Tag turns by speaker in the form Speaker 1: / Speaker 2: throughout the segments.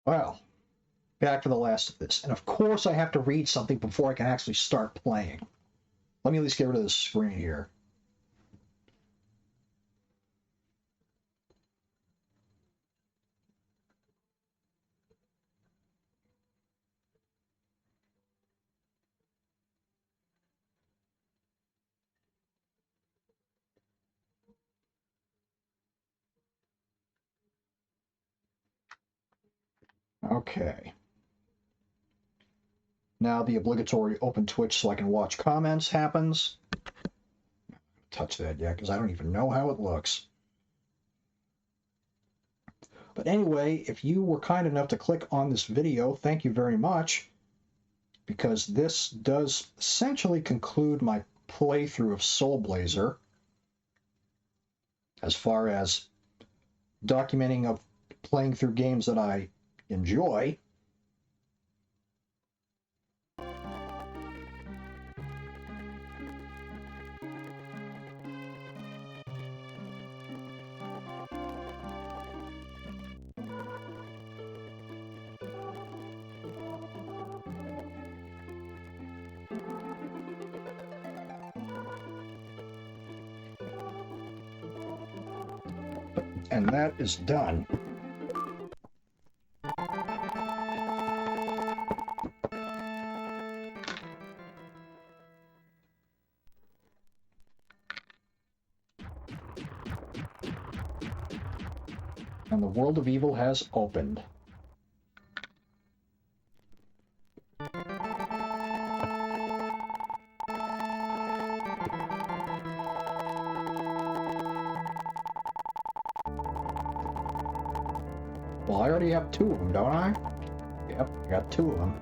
Speaker 1: Well, back to the last of this. And of course I have to read something before I can actually start playing. Let me at least get rid of this screen here. Okay. Now the obligatory open Twitch so I can watch comments happens. Touch that yet, because I don't even know how it looks. But anyway, if you were kind enough to click on this video, thank you very much, because this does essentially conclude my playthrough of Soul Blazer as far as documenting of playing through games that I enjoy. And that is done. And the world of evil has opened. Well, I already have 2 of them, don't I? Yep, I got 2 of them.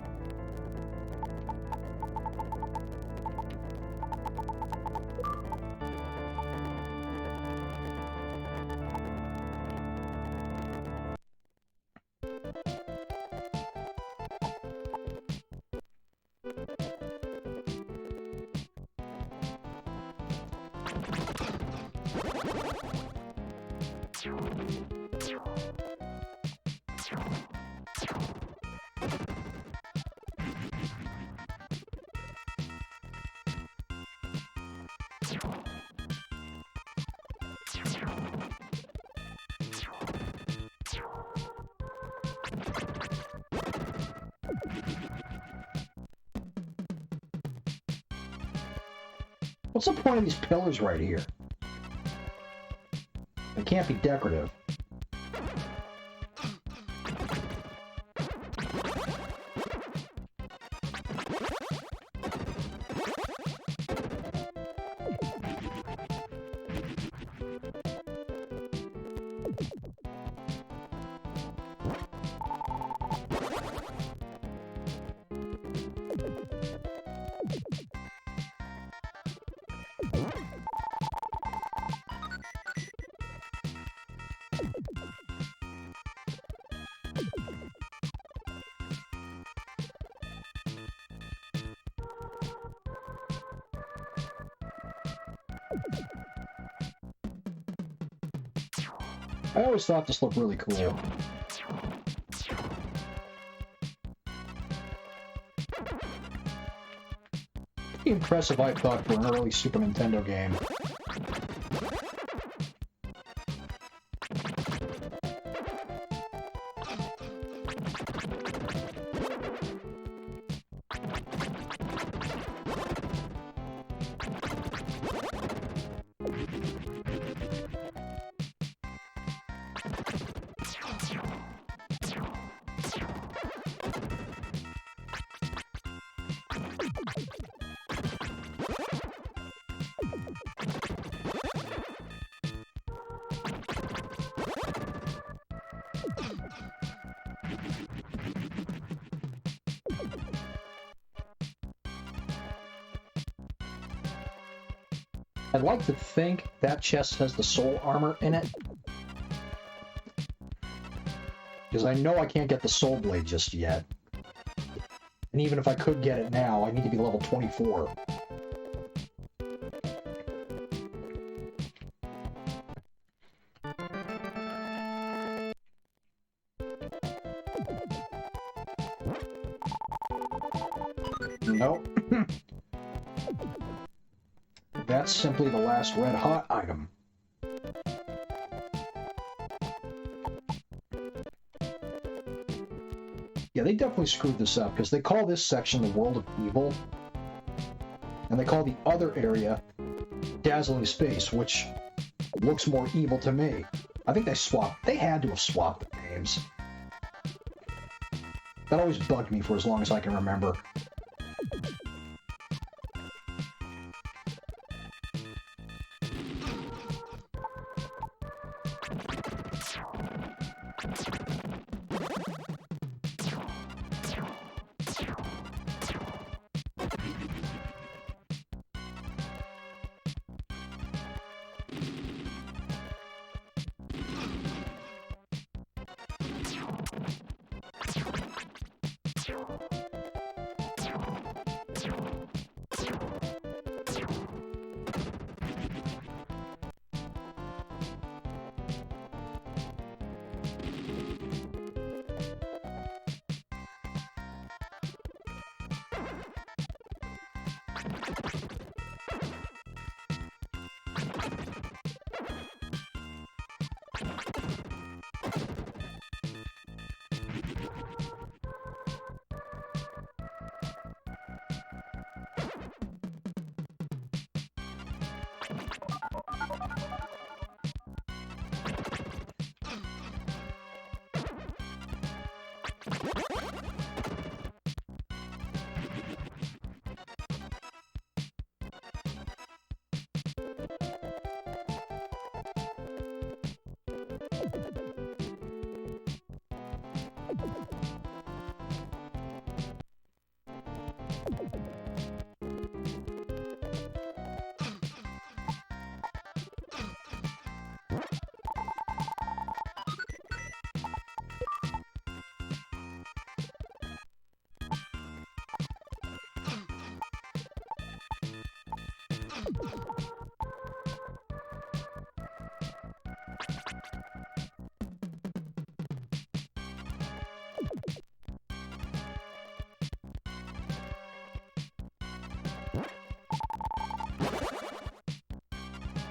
Speaker 1: What's the point of these pillars right here? They can't be decorative. I always thought this looked really cool. It'd be impressive, I thought, for an early Super Nintendo game. I'd like to think that chest has the soul armor in it. Because I know I can't get the soul blade just yet. And even if I could get it now, I need to be level 24. Nope. That's simply the last red hot item. Yeah, they definitely screwed this up, because they call this section the World of Evil, and they call the other area Dazzling Space, which looks more evil to me. I think they had to have swapped the names. That always bugged me for as long as I can remember.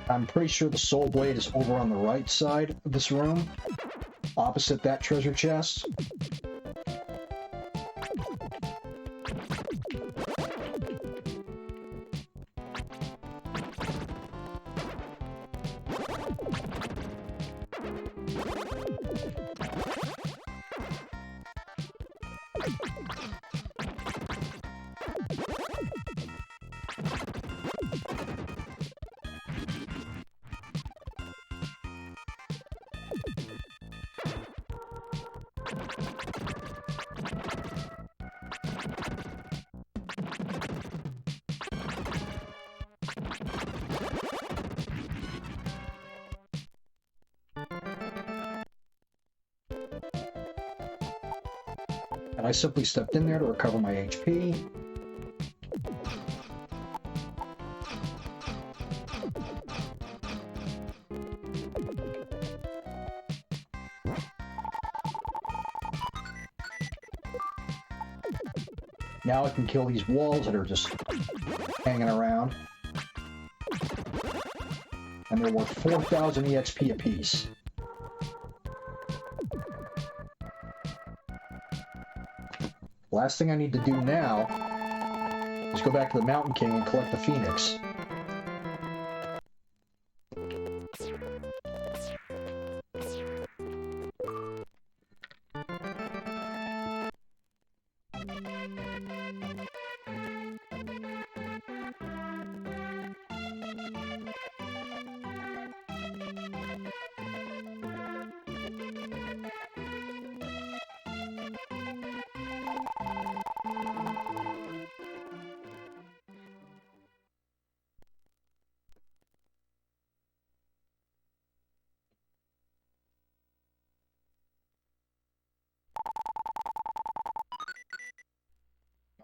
Speaker 1: I'm pretty sure the Soul Blade is over on the right side of this room, opposite that treasure chest. And I simply stepped in there to recover my HP. Now I can kill these walls that are just hanging around. And they're worth 4,000 EXP apiece. Last thing I need to do now is go back to the Mountain King and collect the Phoenix.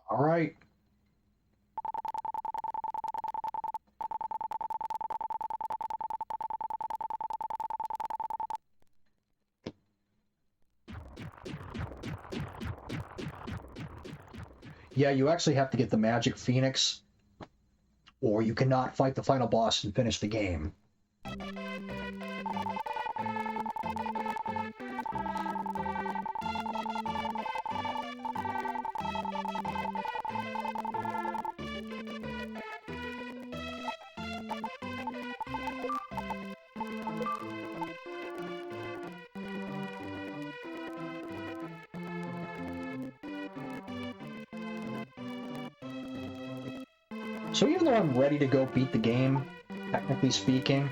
Speaker 1: All right. Yeah, you actually have to get the Magic Phoenix, or you cannot fight the final boss and finish the game. So even though I'm ready to go beat the game, technically speaking,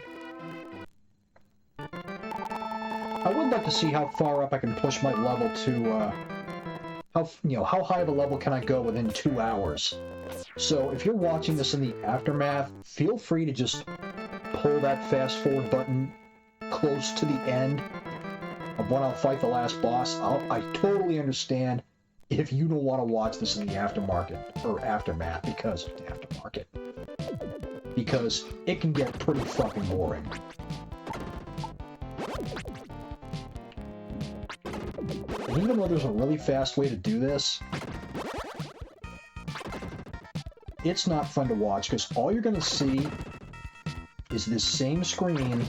Speaker 1: I would like to see how far up I can push my level to, how high of a level can I go within 2 hours. So if you're watching this in the aftermath, feel free to just pull that fast forward button close to the end of when I'll fight the last boss. I totally understand if you don't want to watch this in the aftermarket, or aftermath, because of the aftermarket. Because it can get pretty fucking boring. And even though there's a really fast way to do this, it's not fun to watch, because all you're going to see is this same screen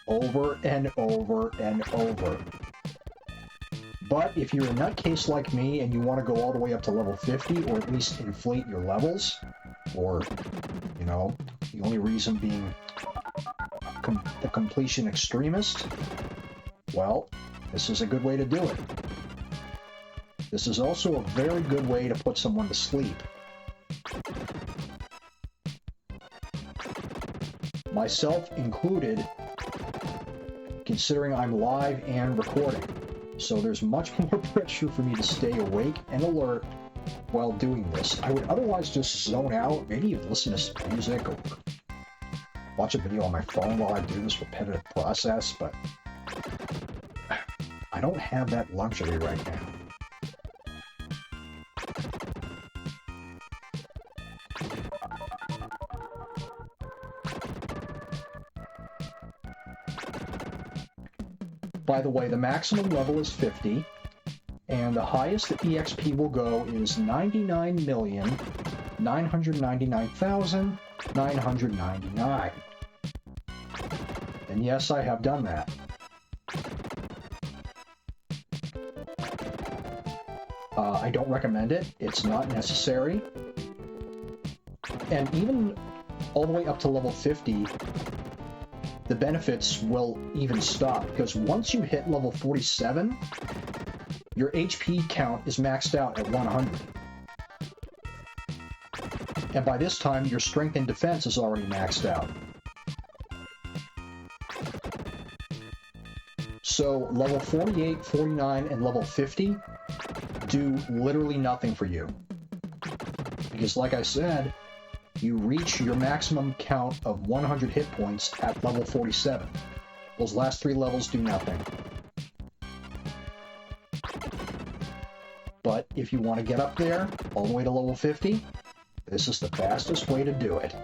Speaker 1: over and over and over. But if you're a nutcase like me and you want to go all the way up to level 50, or at least inflate your levels, or, the only reason being the completion extremist, well, this is a good way to do it. This is also a very good way to put someone to sleep. Myself included, considering I'm live and recording. So there's much more pressure for me to stay awake and alert while doing this. I would otherwise just zone out, maybe listen to some music or watch a video on my phone while I do this repetitive process, but I don't have that luxury right now. By the way, the maximum level is 50, and the highest the EXP will go is 99,999,999. And yes, I have done that. I don't recommend it. It's not necessary. And even all the way up to level 50, the benefits will even stop, because once you hit level 47, your HP count is maxed out at 100. And by this time, your strength and defense is already maxed out. So level 48, 49, and level 50 do literally nothing for you. Because like I said, you reach your maximum count of 100 hit points at level 47. Those last 3 levels do nothing. But if you want to get up there, all the way to level 50, this is the fastest way to do it.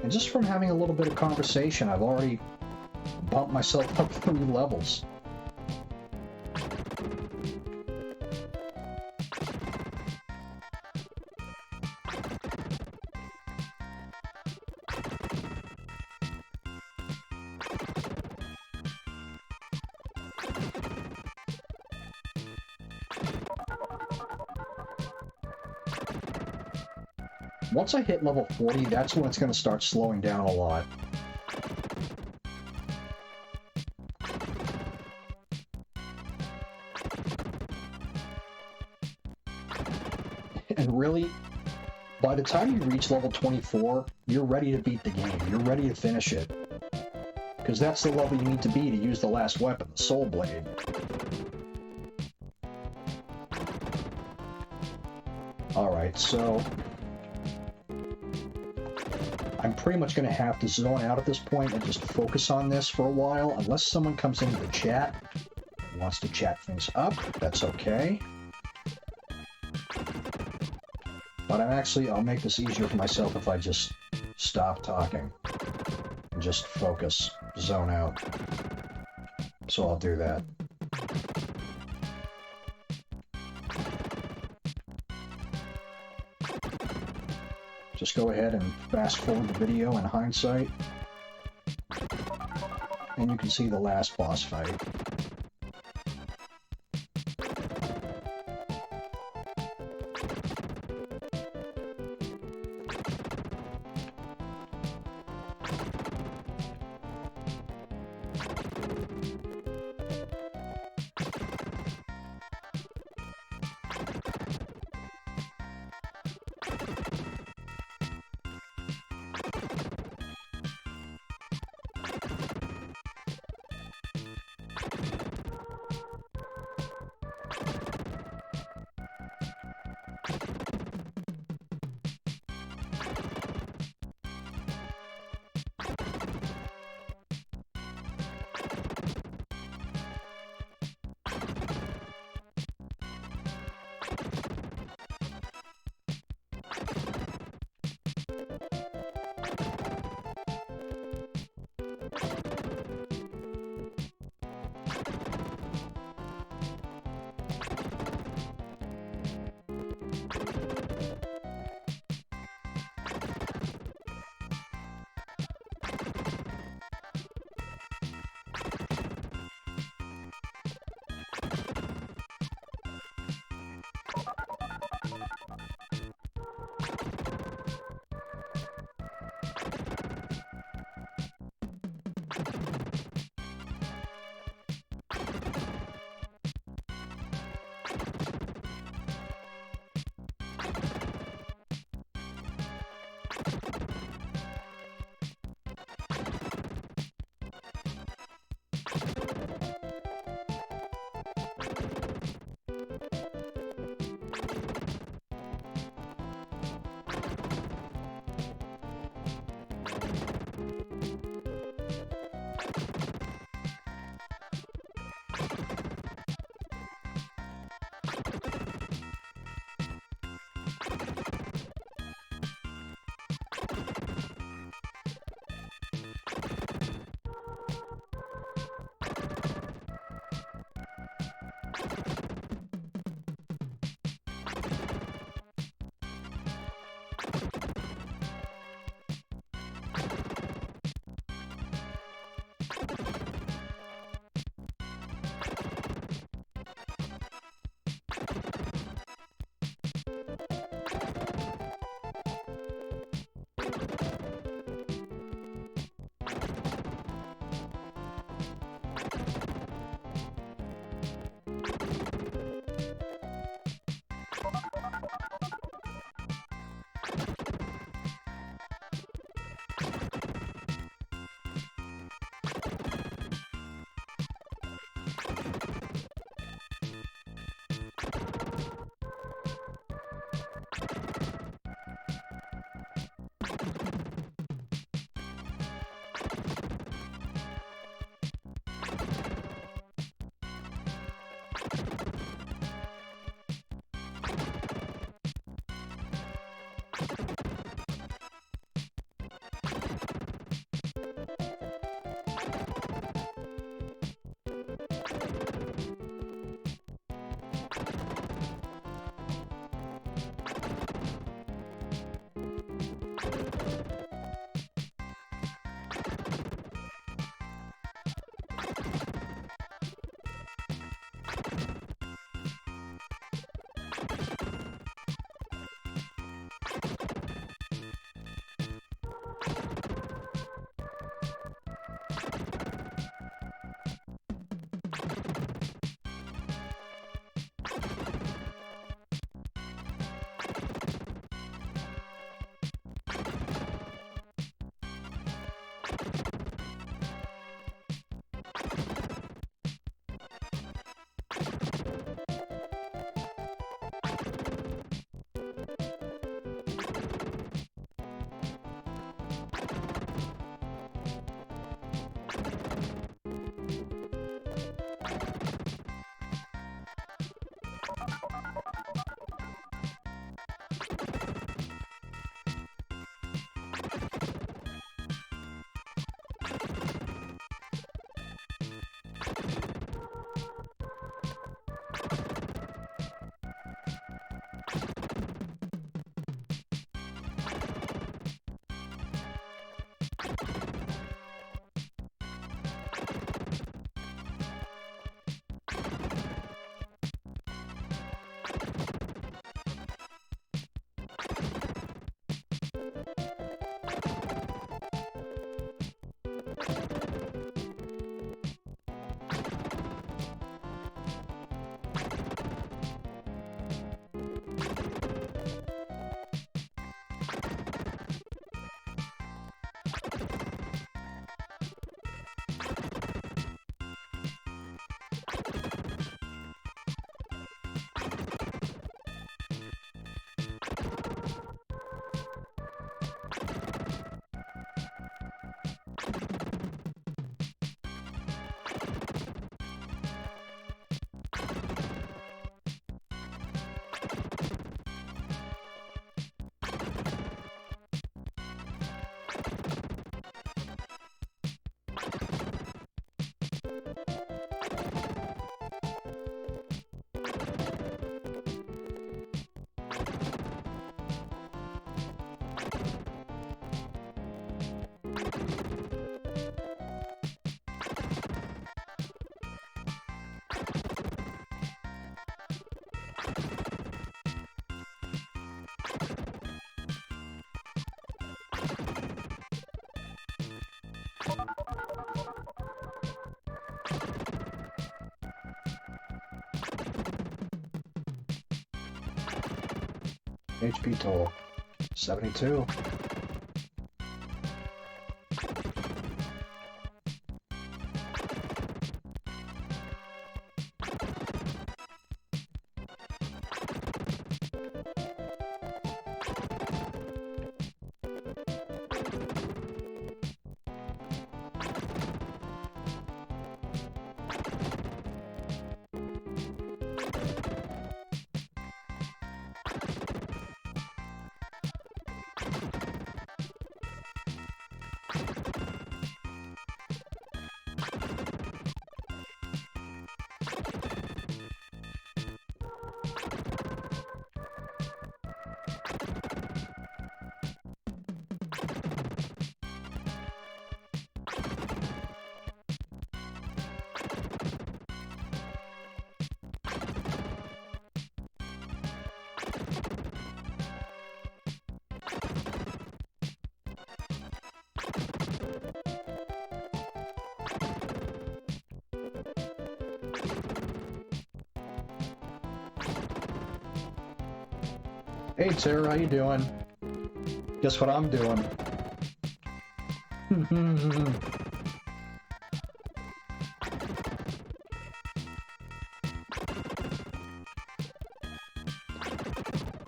Speaker 1: And just from having a little bit of conversation, I've already bumped myself up 3 levels. Once I hit level 40, that's when it's going to start slowing down a lot. And really, by the time you reach level 24, you're ready to beat the game. You're ready to finish it. Because that's the level you need to be to use the last weapon, the Soul Blade. Alright, so I'm pretty much going to have to zone out at this point and just focus on this for a while, unless someone comes into the chat and wants to chat things up. That's okay. But I'll make this easier for myself if I just stop talking and just focus, zone out. So I'll do that. Just go ahead and fast forward the video in hindsight, and you can see the last boss fight. HP total. 72. Hey Sarah, how you doing? Guess what I'm doing?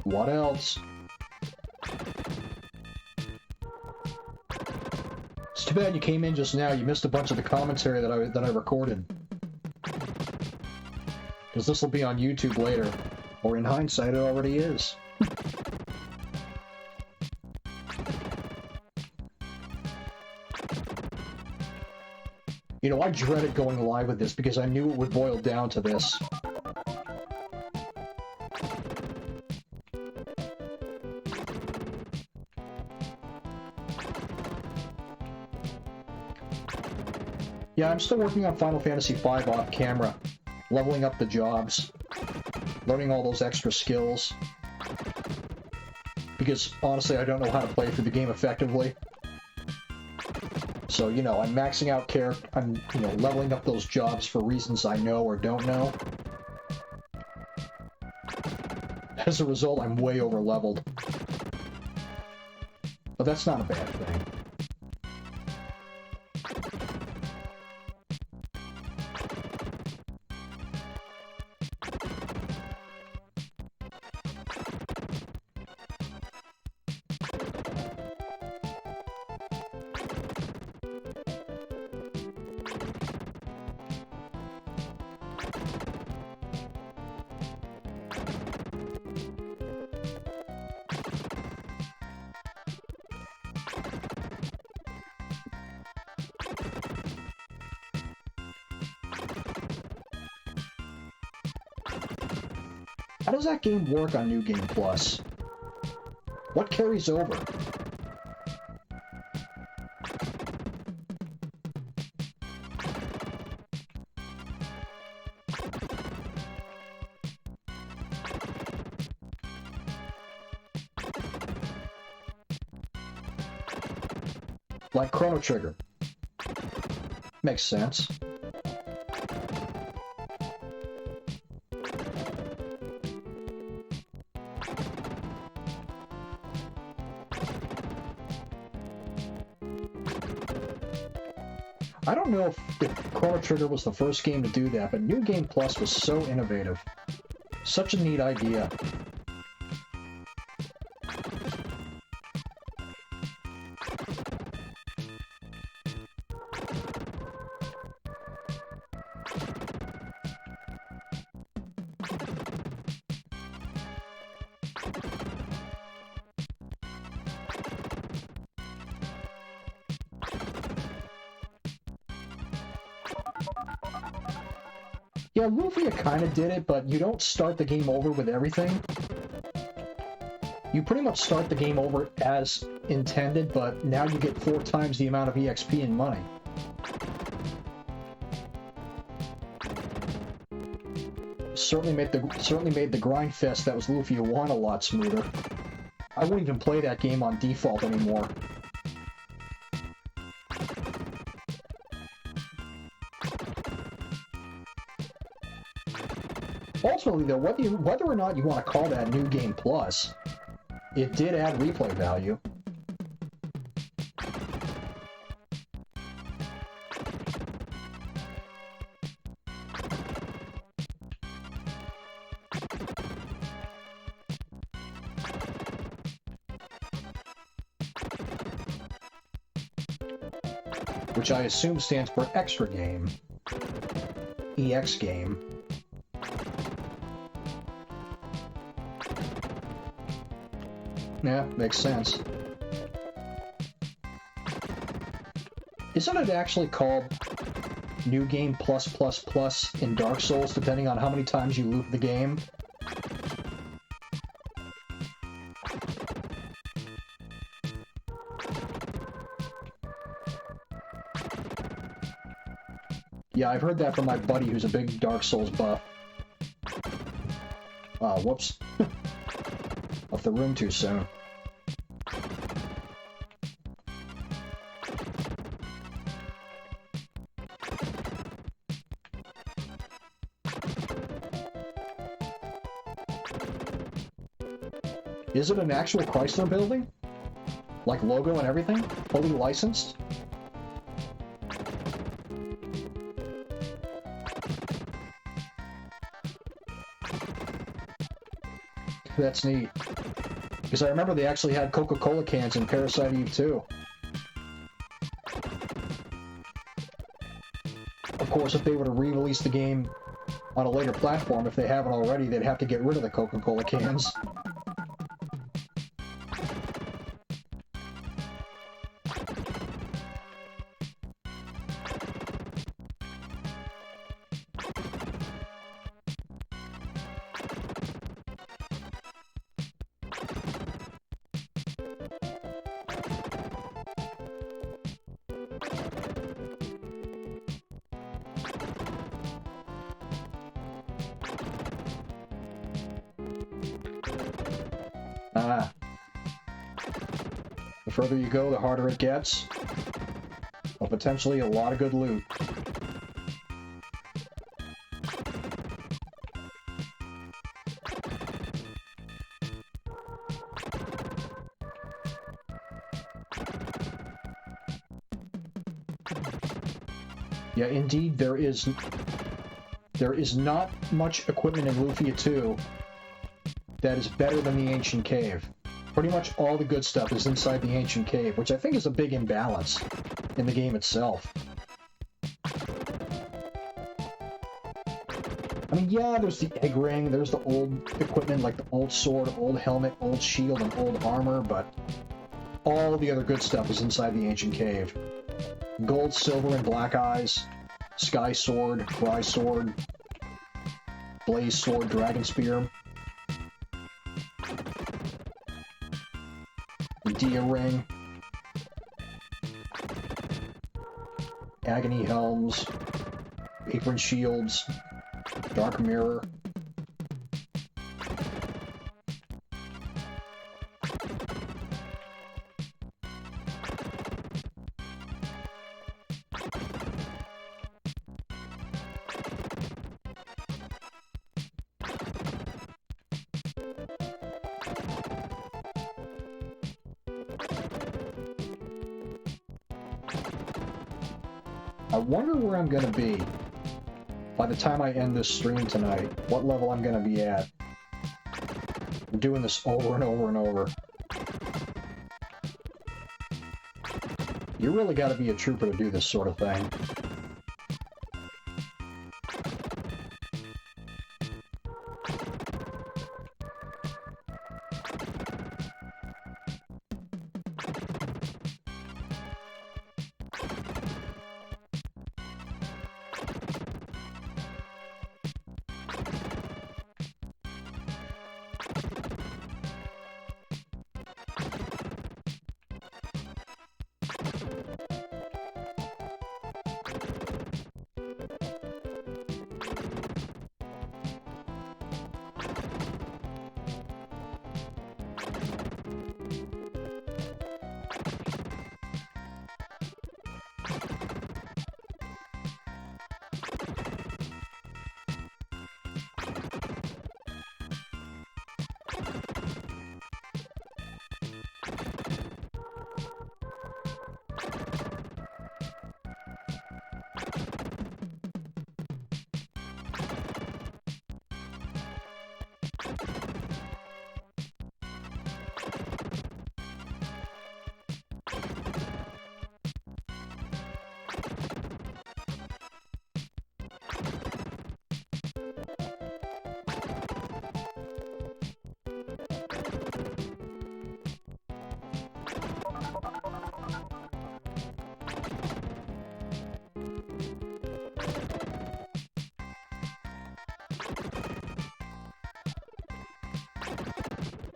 Speaker 1: What else? It's too bad you came in just now. You missed a bunch of the commentary that I recorded. Because this will be on YouTube later. Or in hindsight, it already is. You know, I dreaded going live with this because I knew it would boil down to this. Yeah, I'm still working on Final Fantasy V off camera, leveling up the jobs, learning all those extra skills. Because honestly, I don't know how to play through the game effectively. So, you know, I'm maxing out I'm, you know, leveling up those jobs for reasons I know or don't know. As a result, I'm way over leveled. But that's not a bad thing. How does that game work on New Game Plus? What carries over? Like Chrono Trigger. Makes sense. I don't know if Chrono Trigger was the first game to do that, but New Game Plus was so innovative. Such a neat idea. Yeah, Lufia kind of did it, but you don't start the game over with everything. You pretty much start the game over as intended, but now you get 4 times the amount of EXP and money. Certainly made the grind fest that was Lufia 1 a lot smoother. I wouldn't even play that game on default anymore. Ultimately, though, whether or not you want to call that New Game Plus, It did add replay value. Which I assume stands for extra game. EX game. Yeah, makes sense. Isn't it actually called New Game Plus Plus Plus in Dark Souls, depending on how many times you loop the game? Yeah, I've heard that from my buddy who's a big Dark Souls buff. Whoops. Left the room too soon. Is it an actual Chrysler building? Like logo and everything? Fully licensed? That's neat. Because I remember they actually had Coca-Cola cans in Parasite Eve 2. Of course, if they were to re-release the game on a later platform, if they haven't already, they'd have to get rid of the Coca-Cola cans. The further you go, the harder it gets. But potentially a lot of good loot. Yeah, indeed, there is not much equipment in Lufia 2 that is better than the Ancient Cave. Pretty much all the good stuff is inside the Ancient Cave, which I think is a big imbalance in the game itself. I mean, yeah, there's the egg ring, there's the old equipment like the old sword, old helmet, old shield, and old armor, but all the other good stuff is inside the Ancient Cave. Gold, silver, and black eyes, sky sword, fry sword, blaze sword, dragon spear, Dia ring, agony helms, apron shields, dark mirror. I wonder where I'm going to be by the time I end this stream tonight. What level I'm going to be at. I'm doing this over and over and over. You really got to be a trooper to do this sort of thing.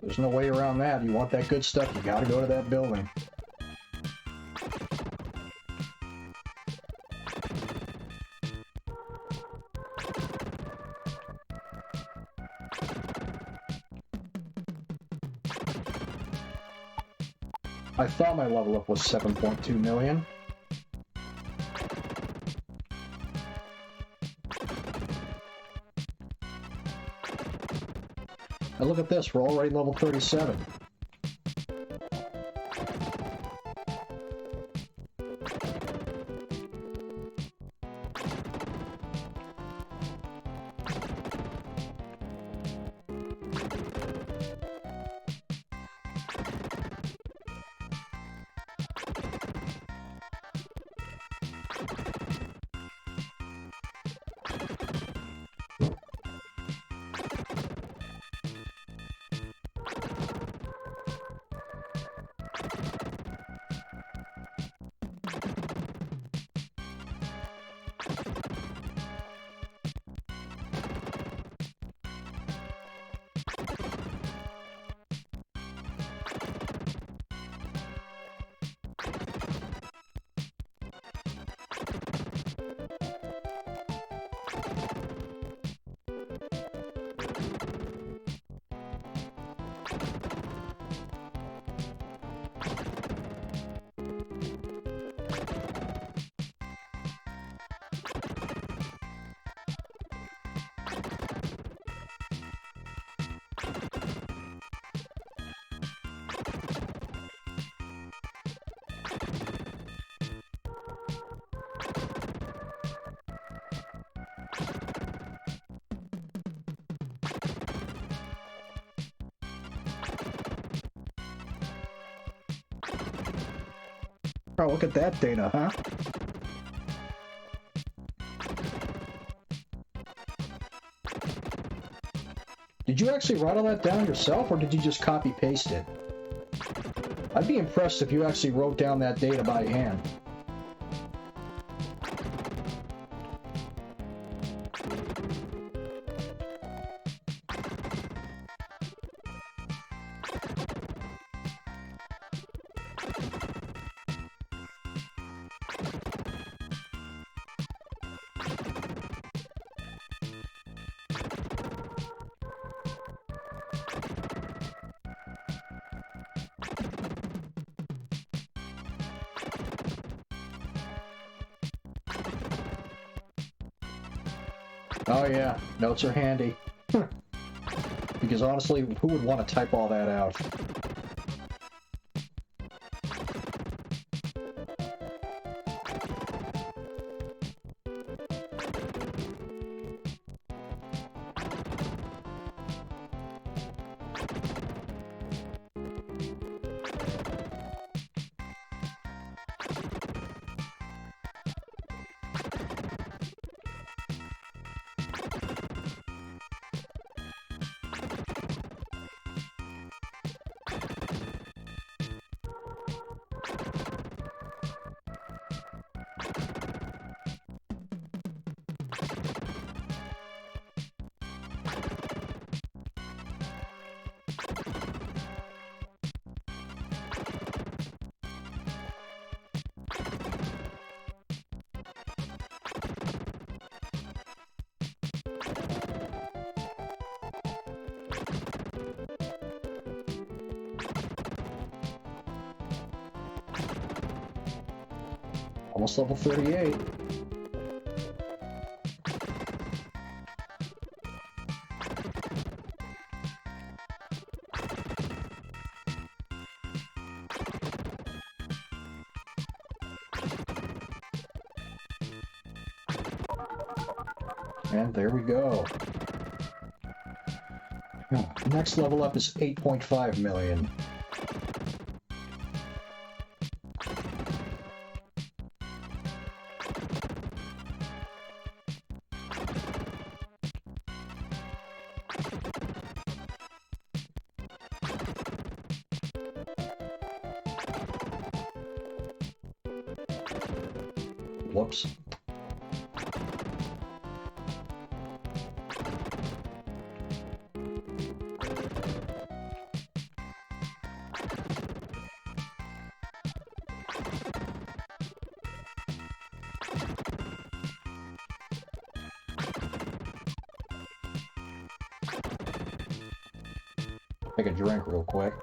Speaker 1: There's no way around that. You want that good stuff, you gotta go to that building. I thought my level up was 7.2 million. And look at this, we're already level 37. Oh, look at that data, huh? Did you actually write all that down yourself, or did you just copy-paste it? I'd be impressed if you actually wrote down that data by hand. Oh yeah, notes are handy. Because honestly, who would want to type all that out? Almost level 38. And there we go. Next level up is 8.5 million. Whoops. Take a drink real quick.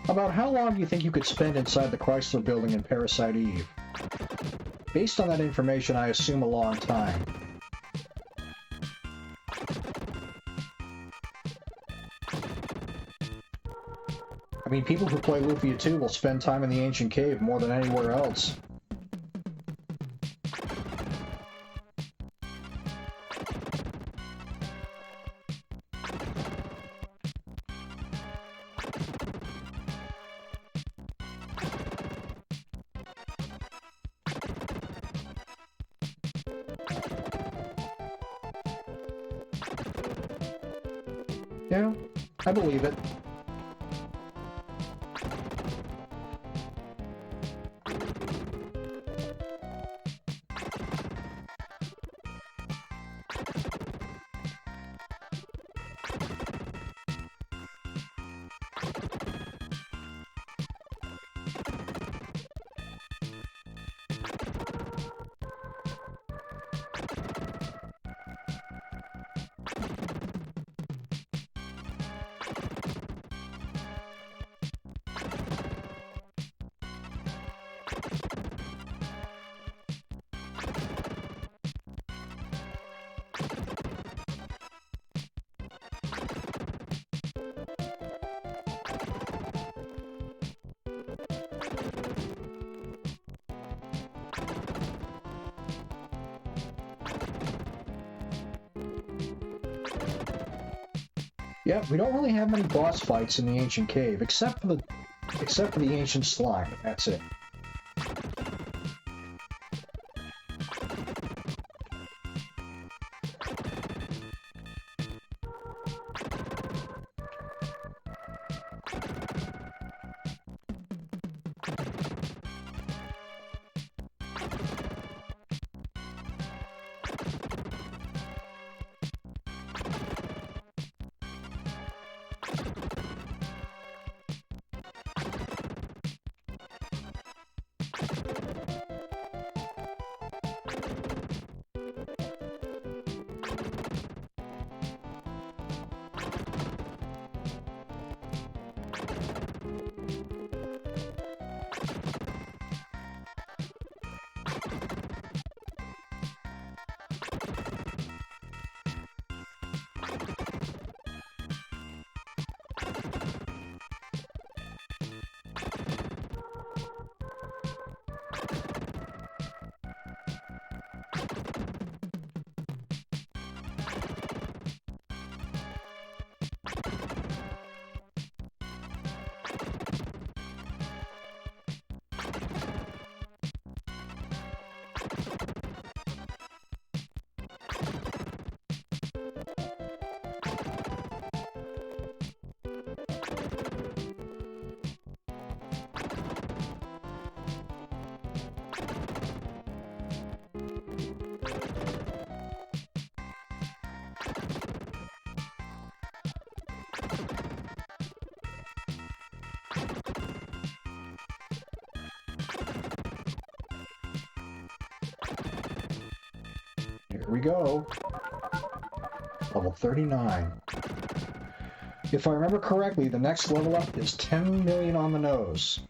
Speaker 1: About how long do you think you could spend inside the Chrysler Building in Parasite Eve? Based on that information, I assume a long time. I mean, people who play Lufia 2 will spend time in the ancient cave more than anywhere else. Yeah, I believe it. Yeah, we don't really have many boss fights in the ancient cave, except for the ancient slime. That's it. Here we go. Level 39. If I remember correctly, the next level up is 10 million on the nose.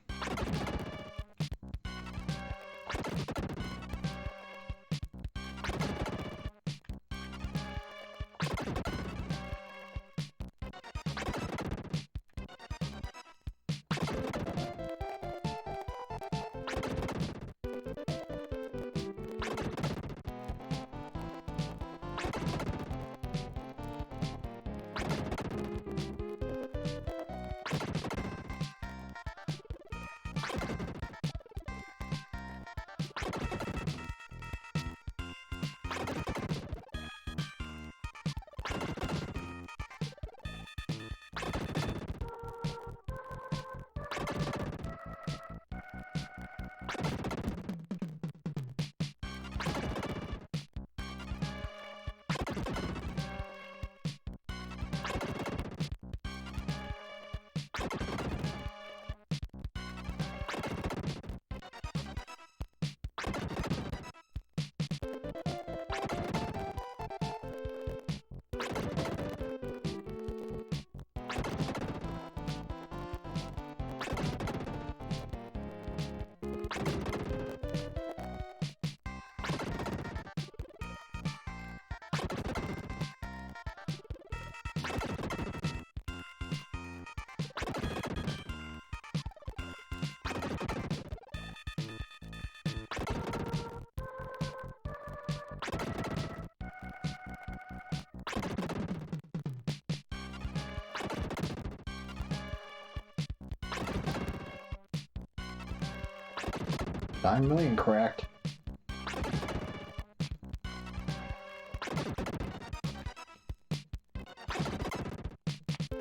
Speaker 1: 9 million cracked.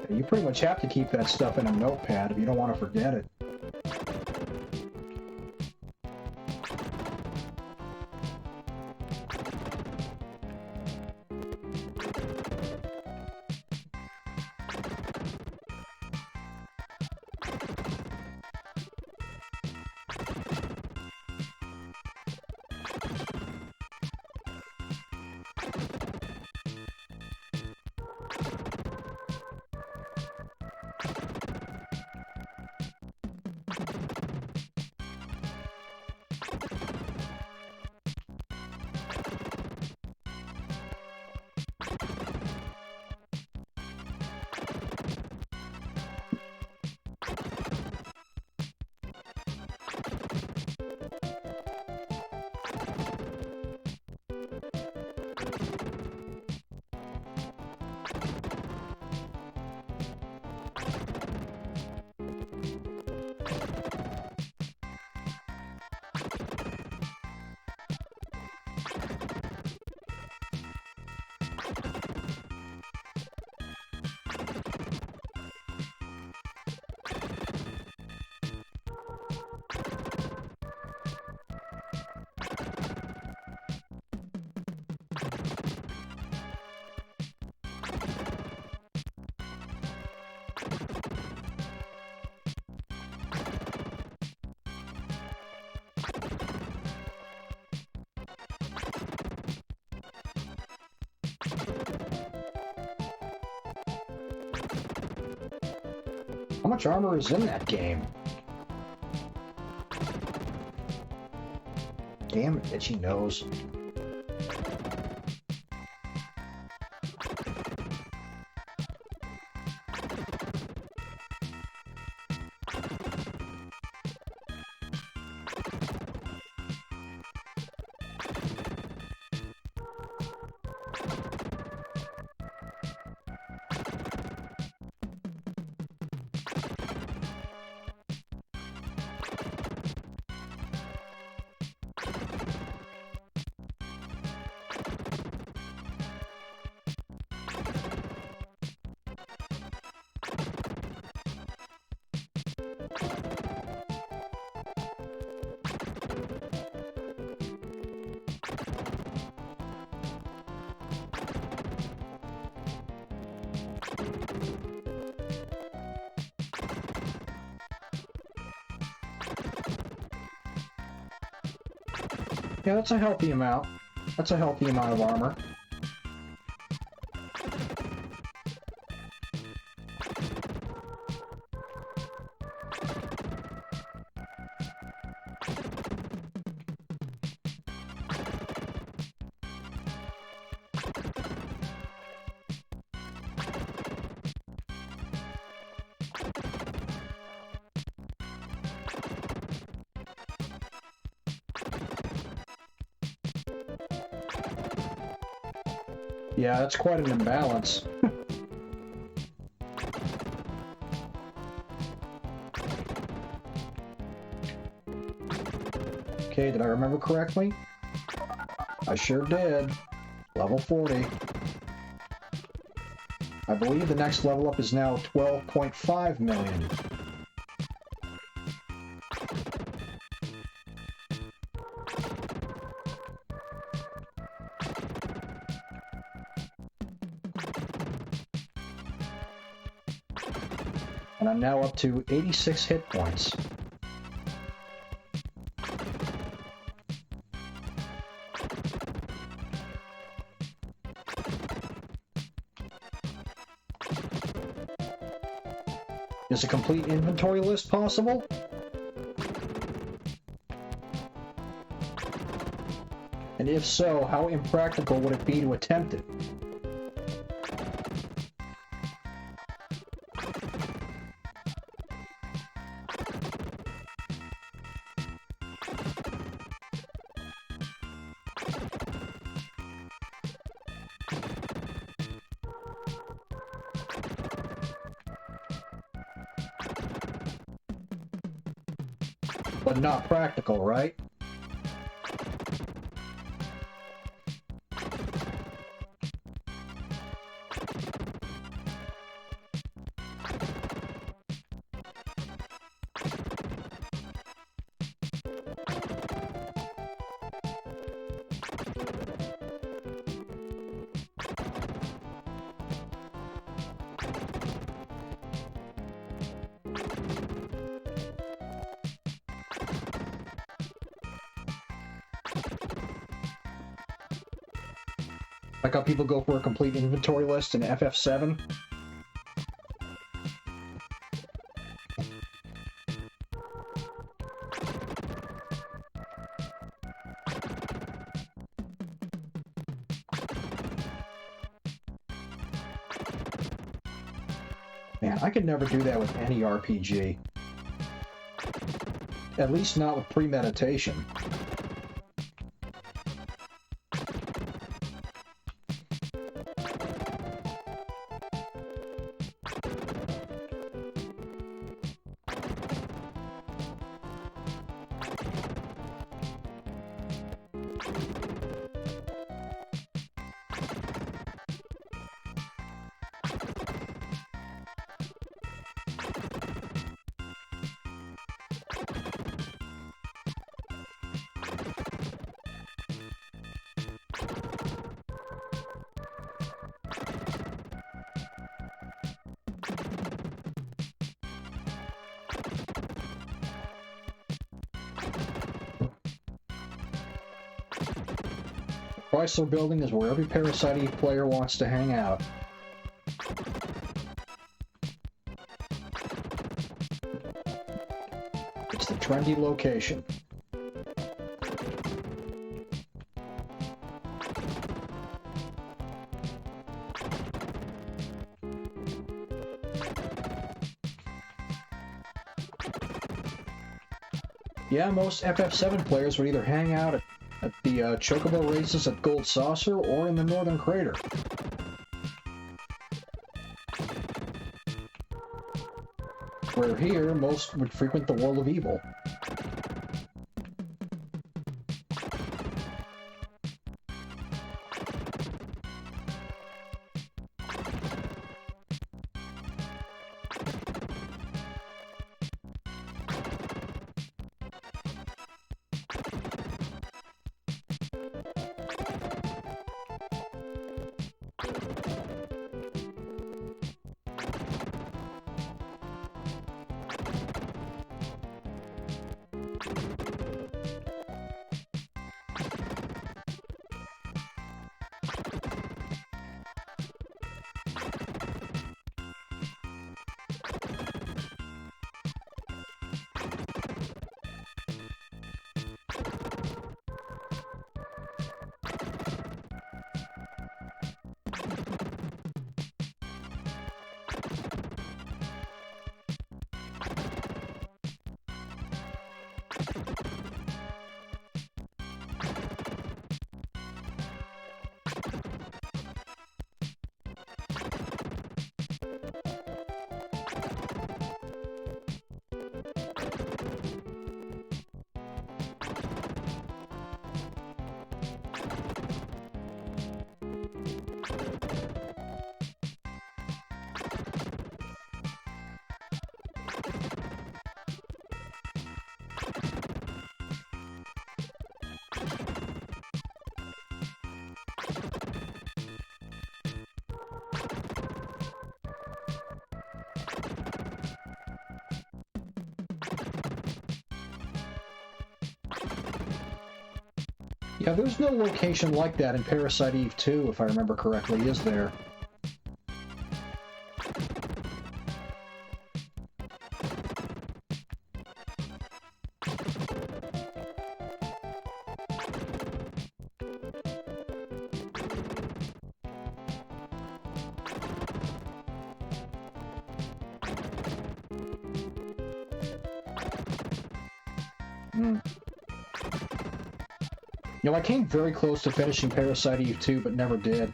Speaker 1: You pretty much have to keep that stuff in a notepad if you don't want to forget it. How much armor is in that game? Damn itchy nose. Yeah, that's a healthy amount. That's a healthy amount of armor. Yeah, that's quite an imbalance. Okay, did I remember correctly? I sure did. Level 40. I believe the next level up is now 12.5 million. And I'm now up to 86 hit points. Is a complete inventory list possible? And if so, how impractical would it be to attempt it? But not practical, right? Like how people go for a complete inventory list in FF7. Man, I could never do that with any RPG. At least not with premeditation. Chrysler Building is where every Parasite Eve player wants to hang out. It's the trendy location. Yeah, most FF7 players would either hang out at the Chocobo races at Gold Saucer or in the Northern Crater. Where here, most would frequent the World of Evil. Yeah, there's no location like that in Parasite Eve 2, if I remember correctly, is there? You know, I came very close to finishing Parasite Eve 2, but never did.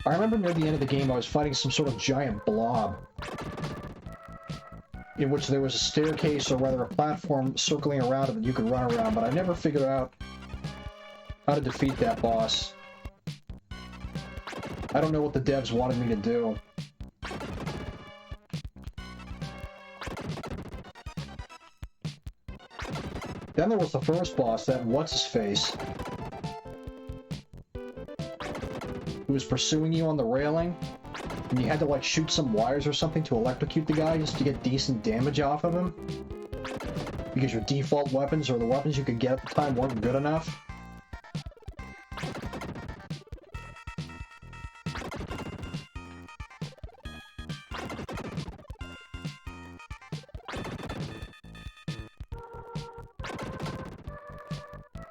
Speaker 1: I remember near the end of the game I was fighting some sort of giant blob, in which there was a staircase, or rather a platform, circling around it that you could run around, but I never figured out how to defeat that boss. I don't know what the devs wanted me to do. Then there was the first boss, that what's-his-face, who was pursuing you on the railing, and you had to, like, shoot some wires or something to electrocute the guy just to get decent damage off of him. because your default weapons or the weapons you could get at the time weren't good enough.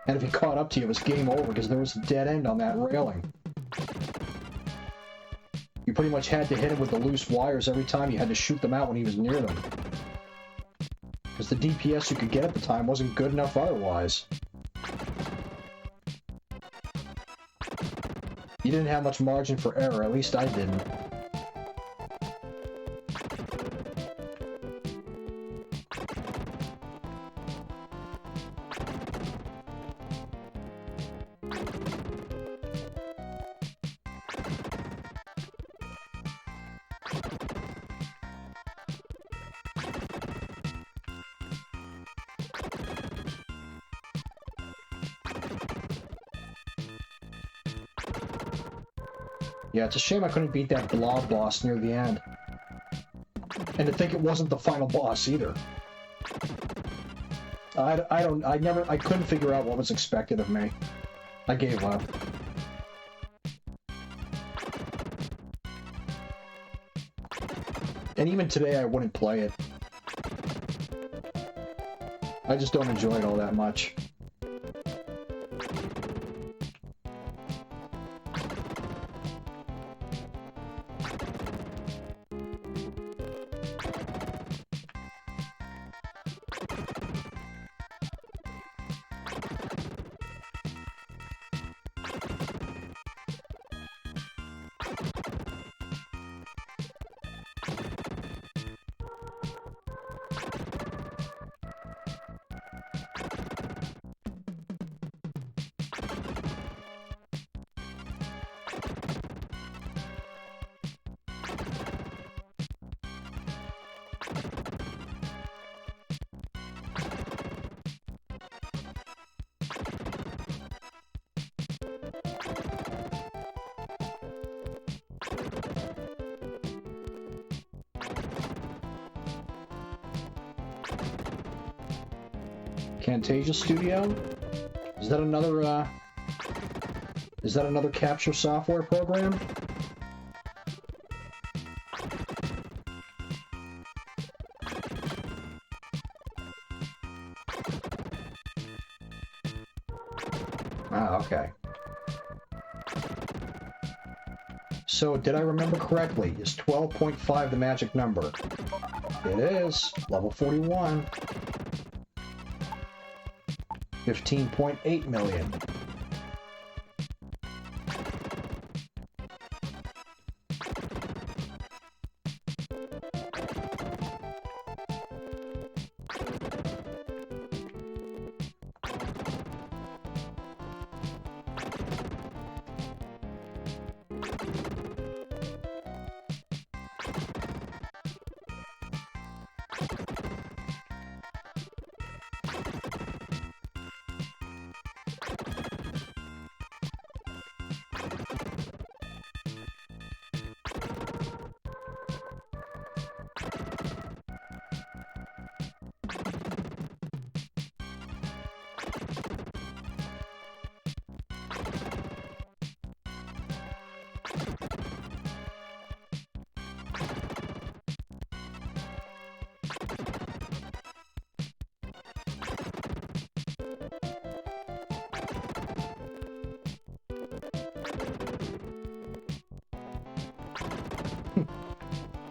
Speaker 1: And if he caught up to you, it was game over because there was a dead end on that railing. You pretty much had to hit him with the loose wires every time. You had to shoot them out when he was near them. Because the DPS you could get at the time wasn't good enough otherwise. You didn't have much margin for error, at least I didn't. Yeah, it's a shame I couldn't beat that blob boss near the end. And to think it wasn't the final boss either. I couldn't figure out what was expected of me. I gave up. And even today I wouldn't play it. I just don't enjoy it all that much. Camtasia Studio? Is that another capture software program? Ah, okay. So, did I remember correctly? Is 12.5 the magic number? It is. Level 41. 15.8 million.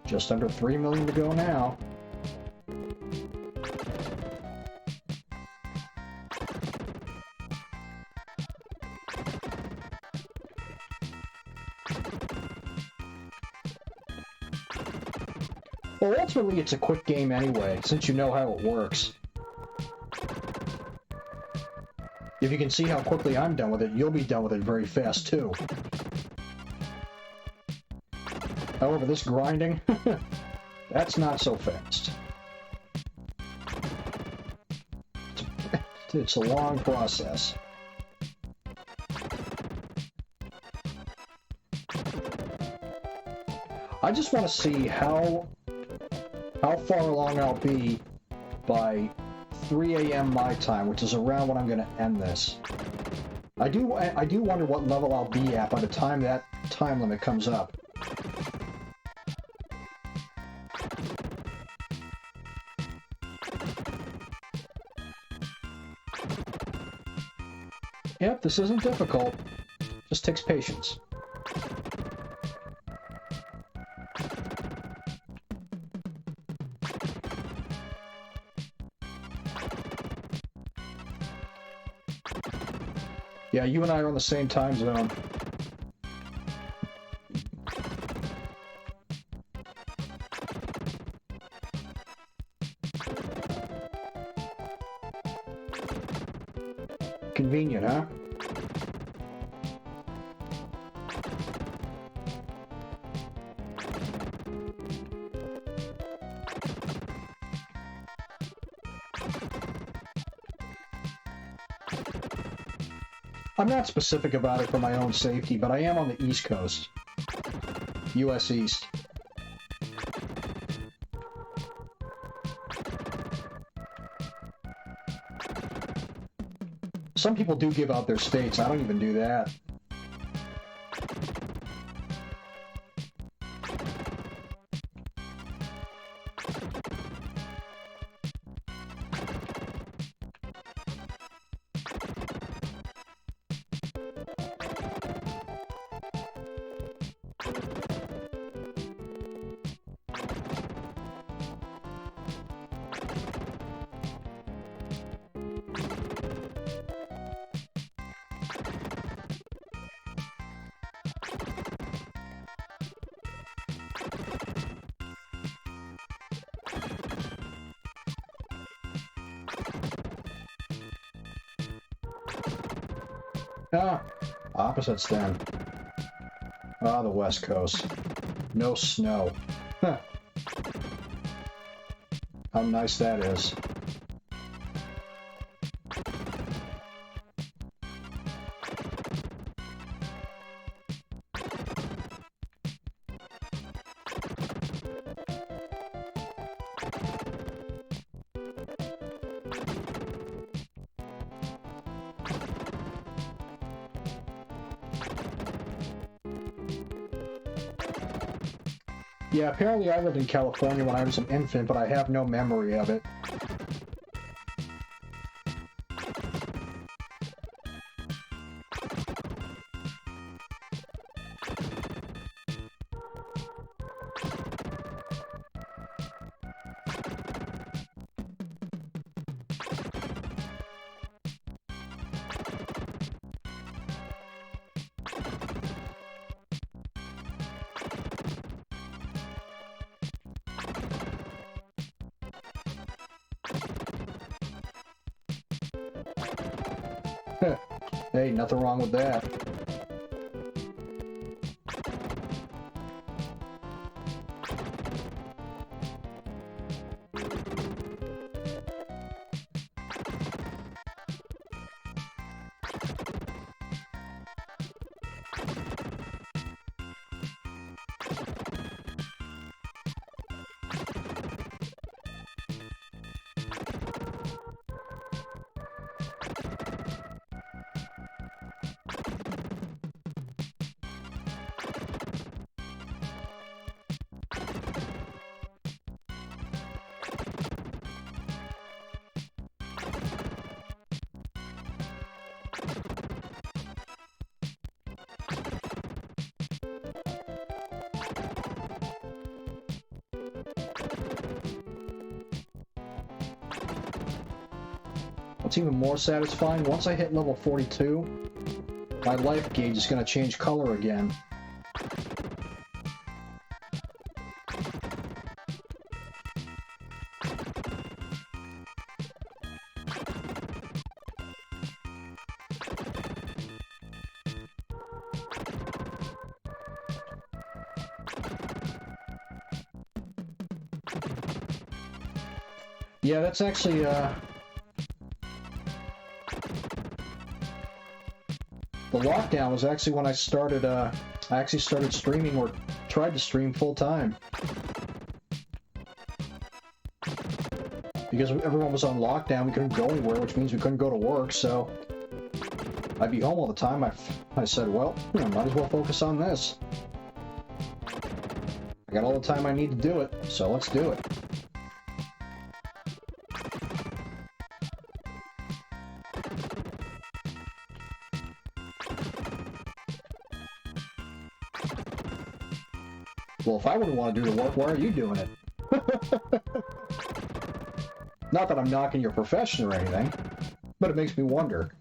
Speaker 1: Just under 3 million to go now. Well, ultimately, it's a quick game anyway, since you know how it works. If you can see how quickly I'm done with it, you'll be done with it very fast, too. However, this grinding, that's not so fast. It's a long process. I just want to see how far along I'll be by 3 a.m. my time, which is around when I'm going to end this. I do wonder what level I'll be at by the time that time limit comes up. Yep, this isn't difficult. Just takes patience. Yeah, you and I are on the same time zone. Convenient, huh? I'm not specific about it for my own safety, but I am on the East Coast. U.S. East. Some people do give out their states. I don't even do that. Ah, opposites then. Ah, the West Coast. No snow. Huh. How nice that is. Yeah, apparently I lived in California when I was an infant, but I have no memory of it. Hey, nothing wrong with that. What's even more satisfying, once I hit level 42, my life gauge is going to change color again. Yeah, that's actually, the lockdown was actually when I started, I actually started streaming, or tried to stream full time. because everyone was on lockdown, we couldn't go anywhere, which means we couldn't go to work, so I'd be home all the time. I said, well, might as well focus on this. I got all the time I need to do it, so let's do it. Well, if I wouldn't want to do the work, why are you doing it? Not that I'm knocking your profession or anything, but it makes me wonder.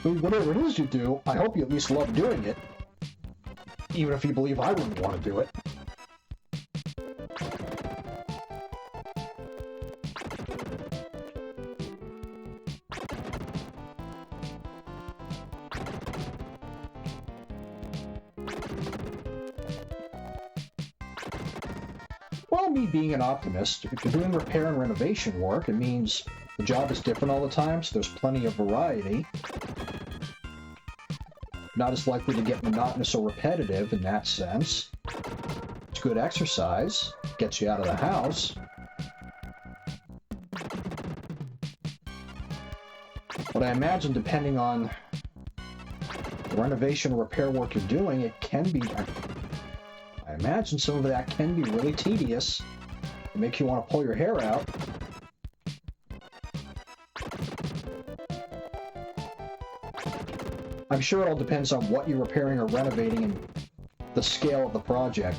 Speaker 1: Whatever it is you do, I hope you at least love doing it, even if you believe I wouldn't want to do it. Well, me being an optimist, if you're doing repair and renovation work, it means the job is different all the time, so there's plenty of variety. Not as likely to get monotonous or repetitive in that sense. It's good exercise, gets you out of the house. But I imagine depending on the renovation or repair work you're doing, it can be... I imagine some of that can be really tedious. It makes you want to pull your hair out. I'm sure it all depends on what you're repairing or renovating and the scale of the project.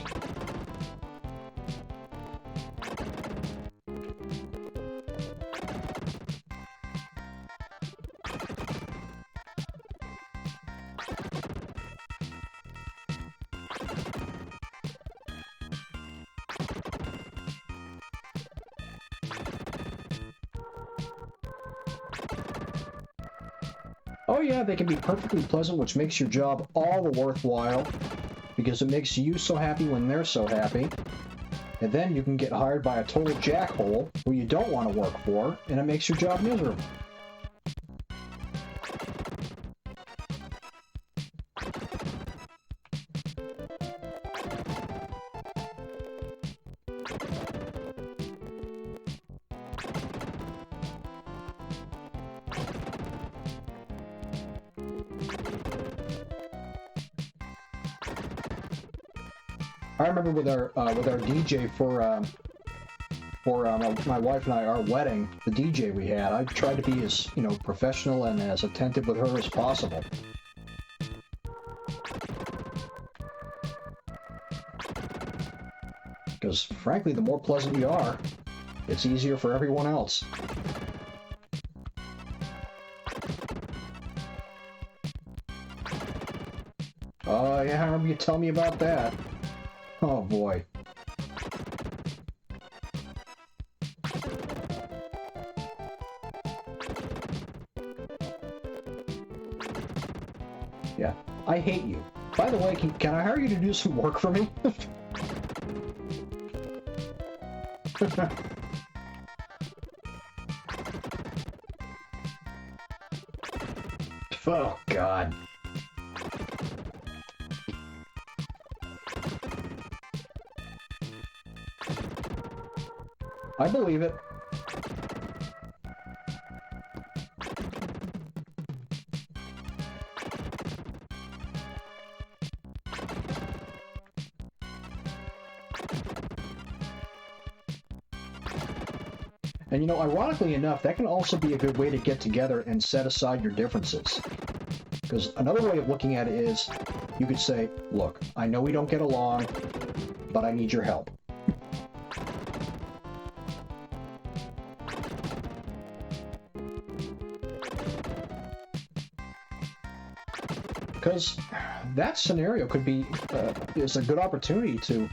Speaker 1: Oh yeah, they can be perfectly pleasant, which makes your job all the worthwhile, because it makes you so happy when they're so happy. And then you can get hired by a total jackhole who you don't want to work for, and it makes your job miserable. I remember with our DJ for my wife and I, our wedding, the DJ we had, I tried to be as professional and as attentive with her as possible. Because frankly, the more pleasant you are, it's easier for everyone else. Oh yeah, I remember you telling me about that. Oh boy. Yeah, I hate you. By the way, can I hire you to do some work for me? Oh God. I believe it. And ironically enough, that can also be a good way to get together and set aside your differences. Because another way of looking at it is, you could say, look, I know we don't get along, but I need your help. Because that scenario could be is a good opportunity to,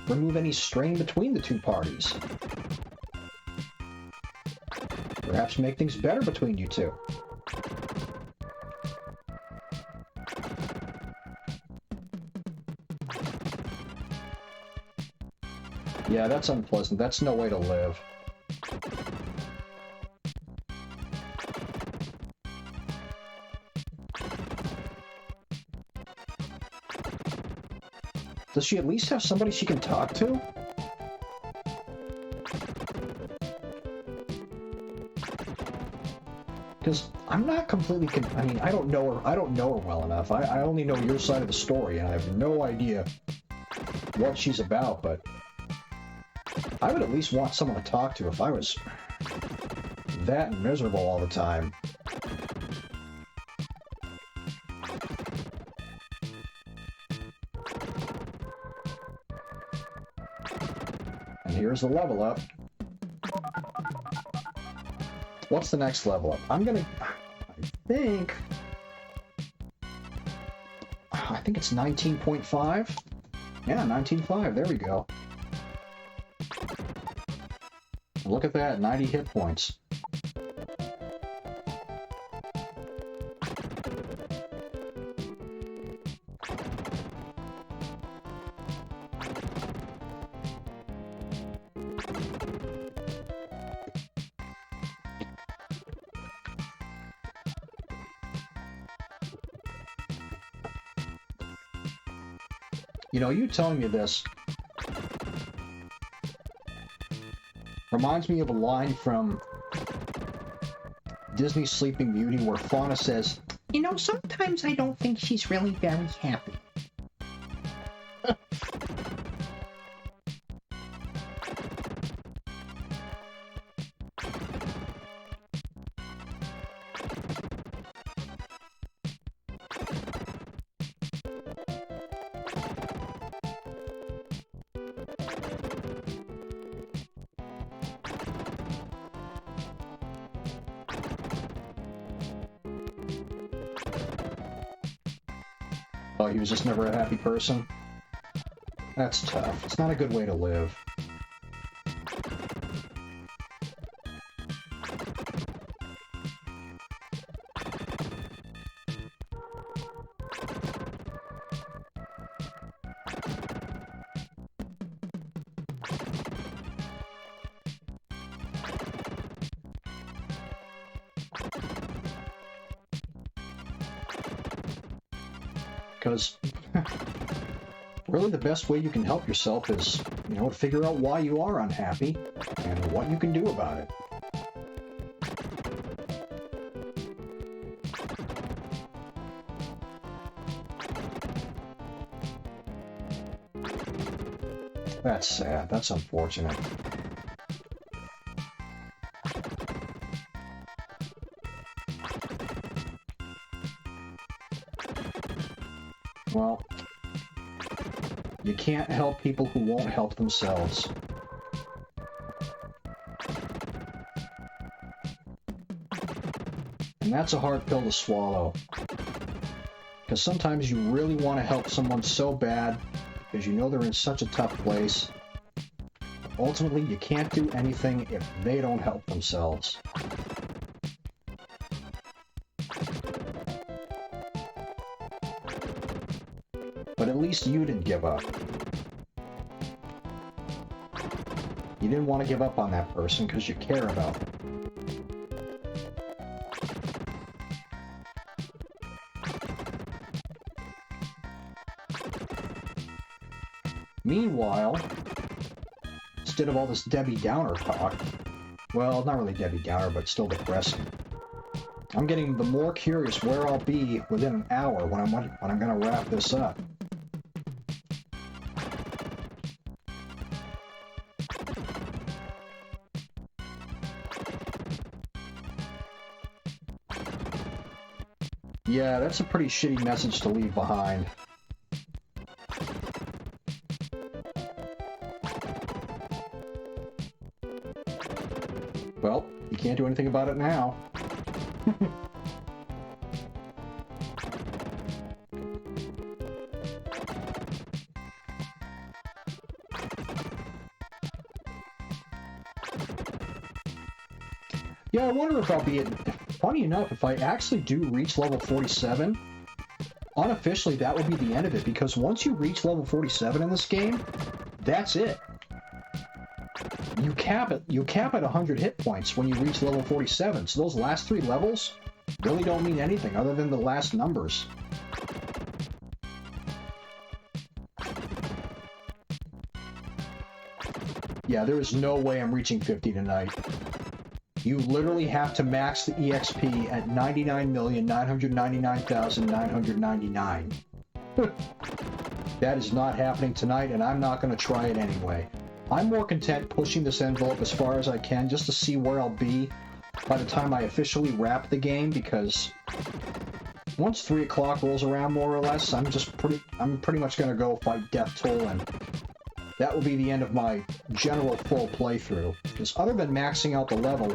Speaker 1: remove any strain between the two parties. Perhaps make things better between you two. Yeah, that's unpleasant. That's no way to live. Does she at least have somebody she can talk to? Because I'm not completely I mean, I don't know her. I don't know her well enough. I only know your side of the story, and I have no idea what she's about, but I would at least want someone to talk to if I was that miserable all the time. And here's the level up. What's the next level up? I think it's 19.5. Yeah, 19.5. There we go. Look at that, 90 hit points. You know, you telling me this reminds me of a line from Disney's Sleeping Beauty where Fauna says, "You know, sometimes I don't think she's really very happy." Oh, he was just never a happy person? That's tough. It's not a good way to live. Because really the best way you can help yourself is, you know, to figure out why you are unhappy and what you can do about it. That's sad. That's unfortunate. Well, you can't help people who won't help themselves. And that's a hard pill to swallow. Because sometimes you really want to help someone so bad because you know they're in such a tough place. But ultimately, you can't do anything if they don't help themselves. But at least you didn't give up. You didn't want to give up on that person because you care about them. Meanwhile, instead of all this Debbie Downer talk, well, not really Debbie Downer, but still depressing, I'm getting the more curious where I'll be within an hour when I'm going to wrap this up. Yeah, that's a pretty shitty message to leave behind. Well, you can't do anything about it now. Yeah, I wonder if I'll be funny enough, if I actually do reach level 47, unofficially that will be the end of it, because once you reach level 47 in this game, that's it. You cap at 100 hit points when you reach level 47, so those last 3 levels really don't mean anything other than the last numbers. Yeah, there is no way I'm reaching 50 tonight. You literally have to max the EXP at 99,999,999. That is not happening tonight, and I'm not going to try it anyway. I'm more content pushing this envelope as far as I can just to see where I'll be by the time I officially wrap the game, because once 3 o'clock rolls around, more or less, I'm pretty much going to go fight Death Toll, and that will be the end of my general full playthrough. Because other than maxing out the level,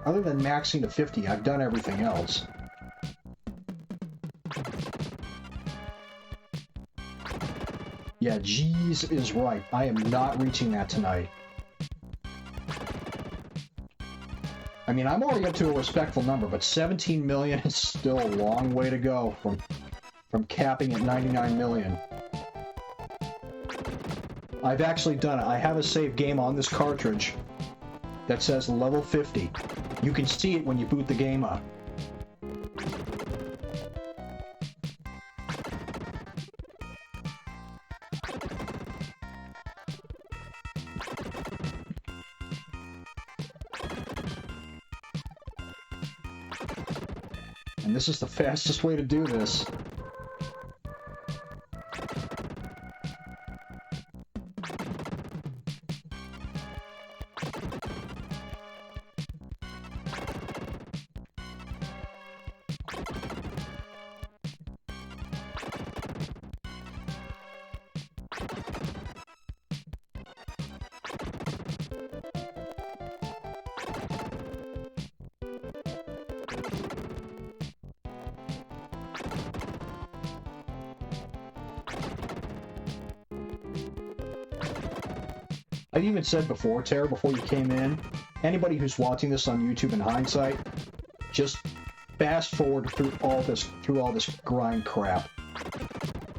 Speaker 1: other than maxing to 50, I've done everything else. Yeah, Jeez is right. I am not reaching that tonight. I mean, I'm already up to a respectful number, but 17 million is still a long way to go from capping at 99 million. I've actually done it. I have a save game on this cartridge that says level 50. You can see it when you boot the game up. And this is the fastest way to do this. I've even said before, Tara, before you came in, anybody who's watching this on YouTube in hindsight, just fast forward through all this grind crap.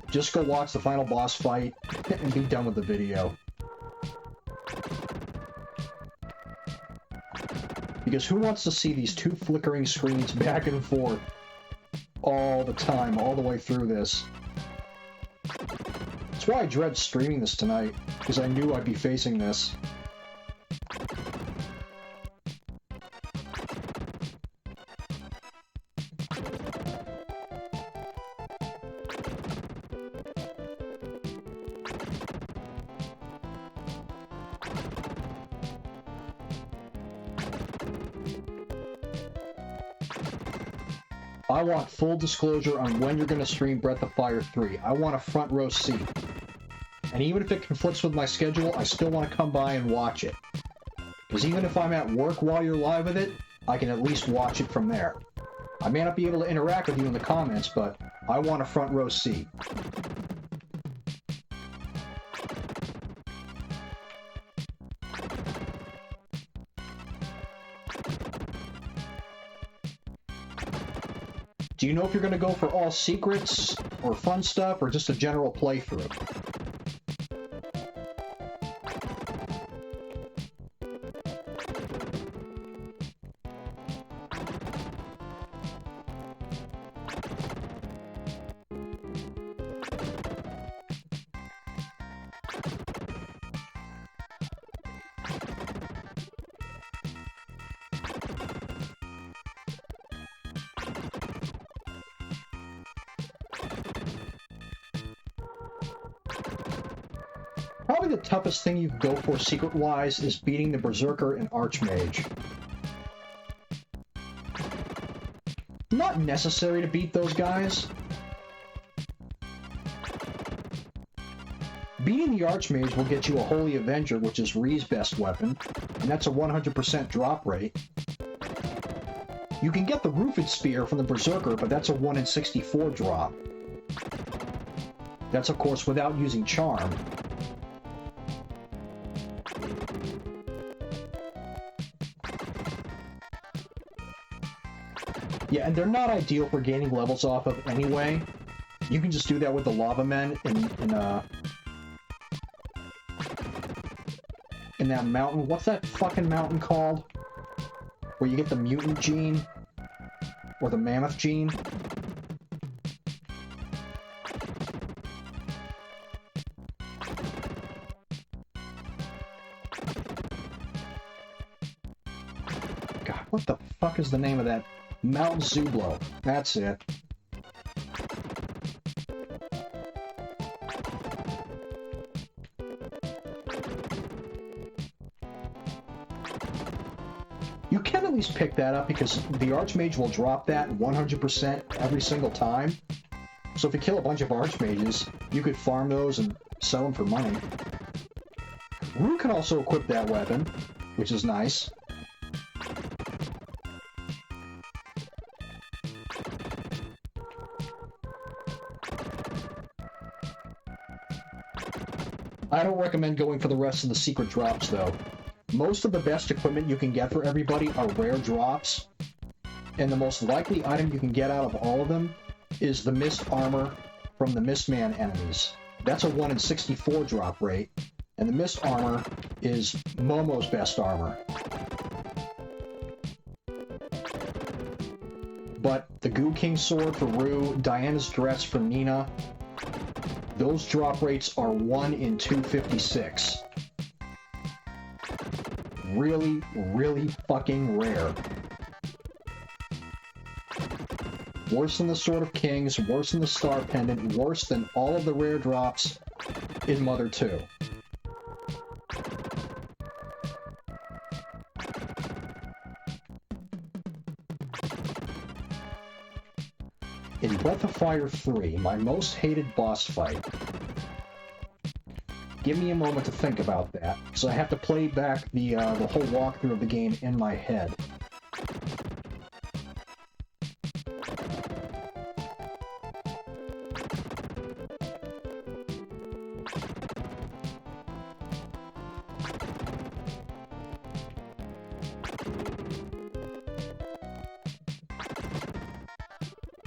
Speaker 1: Just go watch the final boss fight and be done with the video. Because who wants to see these two flickering screens back and forth all the time, all the way through this? That's why I dread streaming this tonight, because I knew I'd be facing this. I want full disclosure on when you're going to stream Breath of Fire 3. I want a front row seat. And even if it conflicts with my schedule, I still want to come by and watch it. Because even if I'm at work while you're live with it, I can at least watch it from there. I may not be able to interact with you in the comments, but I want a front row seat. Do you know if you're going to go for all secrets, or fun stuff, or just a general playthrough? Probably the toughest thing you can go for secret-wise is beating the Berserker and Archmage. Not necessary to beat those guys. Beating the Archmage will get you a Holy Avenger, which is Rhee's best weapon, and that's a 100% drop rate. You can get the Roofed Spear from the Berserker, but that's a 1 in 64 drop. That's, of course, without using Charm. Yeah, and they're not ideal for gaining levels off of anyway. You can just do that with the Lava Men in that mountain. What's that fucking mountain called? Where you get the mutant gene? Or the mammoth gene? fuck is the name of that? Mount Zublo. That's it. You can at least pick that up because the Archmage will drop that 100% every single time. So if you kill a bunch of Archmages, you could farm those and sell them for money. Rue can also equip that weapon, which is nice. I don't recommend going for the rest of the secret drops, though. Most of the best equipment you can get for everybody are rare drops, and the most likely item you can get out of all of them is the Mist Armor from the Mistman enemies. That's a 1 in 64 drop rate, and the Mist Armor is Momo's best armor. But the Goo King Sword for Rue, Diana's Dress for Nina, those drop rates are 1 in 256. Really, really fucking rare. Worse than the Sword of Kings, worse than the Star Pendant, worse than all of the rare drops in Mother 2. In Breath of Fire 3, my most hated boss fight. Give me a moment to think about that, because I have to play back the whole walkthrough of the game in my head.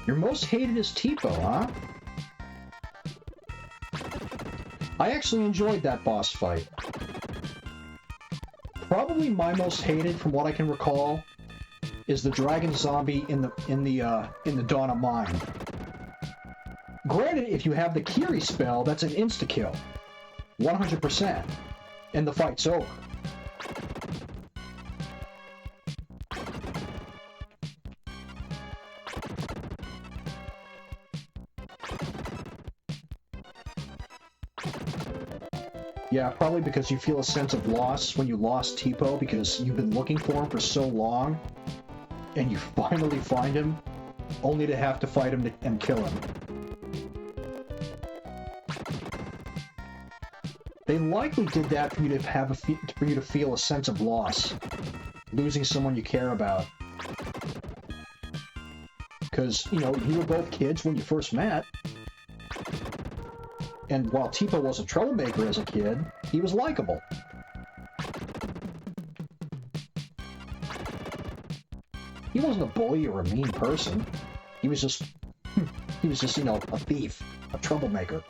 Speaker 1: Your most hated is Tipo, huh? I actually enjoyed that boss fight. Probably my most hated, from what I can recall, is the dragon zombie in the Dawn of Mine. Granted, if you have the Kiri spell, that's an insta-kill, 100%, and the fight's over. Yeah, probably because you feel a sense of loss when you lost Tipo because you've been looking for him for so long, and you finally find him, only to have to fight him and kill him. They likely did that for you to feel a sense of loss, losing someone you care about. Because, you know, you were both kids when you first met. And while Tipo was a troublemaker as a kid, he was likable. He wasn't a bully or a mean person. He was just, you know, a thief, a troublemaker.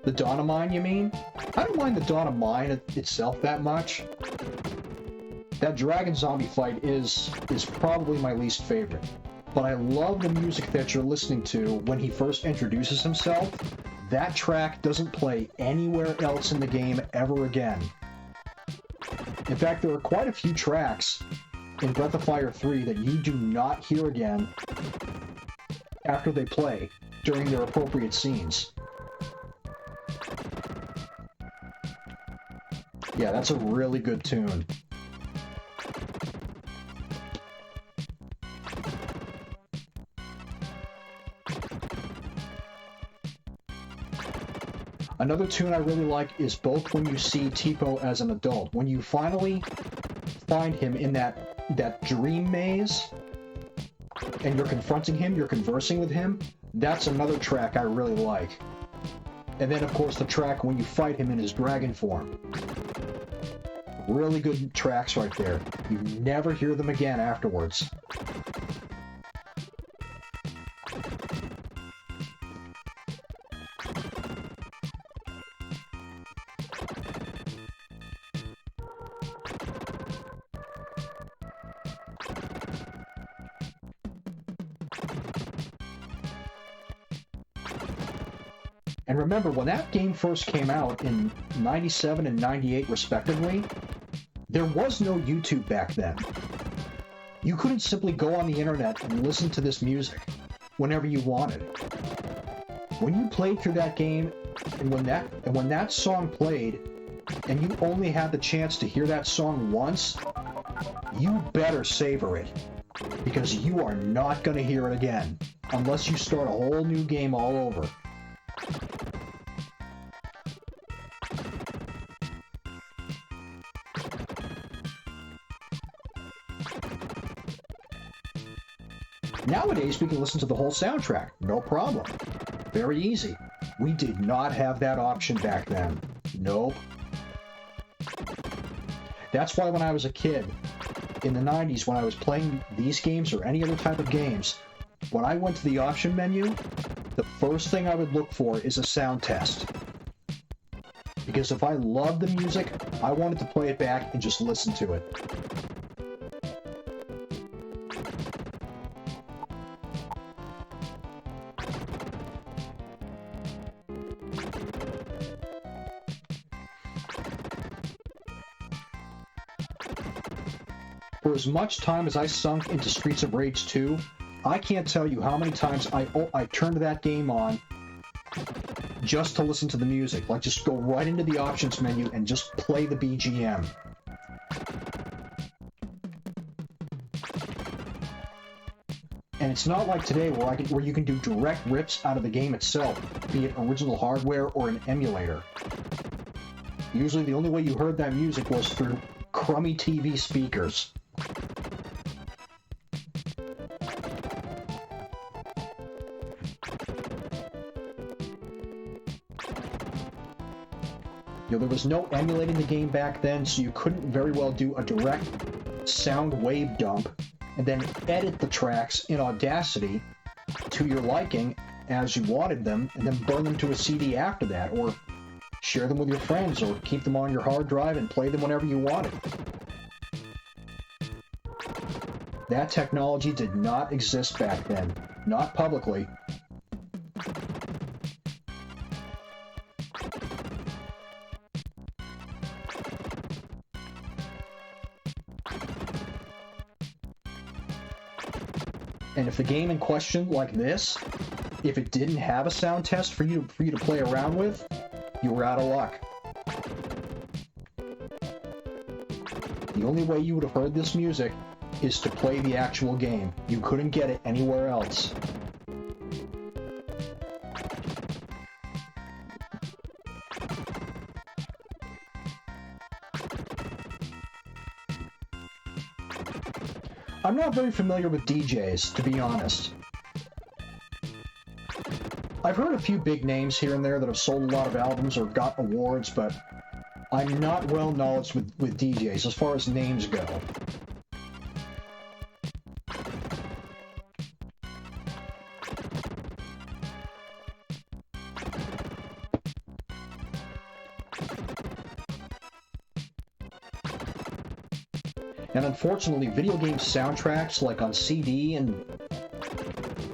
Speaker 1: The Dawn of Mine, you mean? I don't mind the Dawn of Mine itself that much. That dragon zombie fight is probably my least favorite. But I love the music that you're listening to when he first introduces himself. That track doesn't play anywhere else in the game ever again. In fact, there are quite a few tracks in Breath of Fire 3 that you do not hear again after they play during their appropriate scenes. Yeah, that's a really good tune. Another tune I really like is both when you see Tipo as an adult. When you finally find him in that dream maze, and you're confronting him, you're conversing with him, that's another track I really like. And then, of course, the track when you fight him in his dragon form. Really good tracks right there. You never hear them again afterwards. And remember, when that game first came out in 97 and 98 respectively, there was no YouTube back then. You couldn't simply go on the internet and listen to this music whenever you wanted. When you played through that game, and when that song played, and you only had the chance to hear that song once, you better savor it, because you are not going to hear it again, unless you start a whole new game all over. Nowadays, we can listen to the whole soundtrack, no problem. Very easy. We did not have that option back then. Nope. That's why when I was a kid, in the 90s, when I was playing these games or any other type of games, when I went to the option menu, the first thing I would look for is a sound test. Because if I loved the music, I wanted to play it back and just listen to it. For as much time as I sunk into Streets of Rage 2, I can't tell you how many times I turned that game on just to listen to the music. Like, just go right into the options menu and just play the BGM. And it's not like today where you can do direct rips out of the game itself, be it original hardware or an emulator. Usually the only way you heard that music was through crummy TV speakers. You know, there was no emulating the game back then, so you couldn't very well do a direct sound wave dump and then edit the tracks in Audacity to your liking as you wanted them, and then burn them to a CD after that, or share them with your friends, or keep them on your hard drive and play them whenever you wanted. That technology did not exist back then, not publicly. And if the game in question, like this, if it didn't have a sound test for you to play around with, you were out of luck. The only way you would have heard this music is to play the actual game. You couldn't get it anywhere else. I'm not very familiar with DJs, to be honest. I've heard a few big names here and there that have sold a lot of albums or got awards, but I'm not well knowledge with DJs as far as names go. And unfortunately, video game soundtracks, like on CD and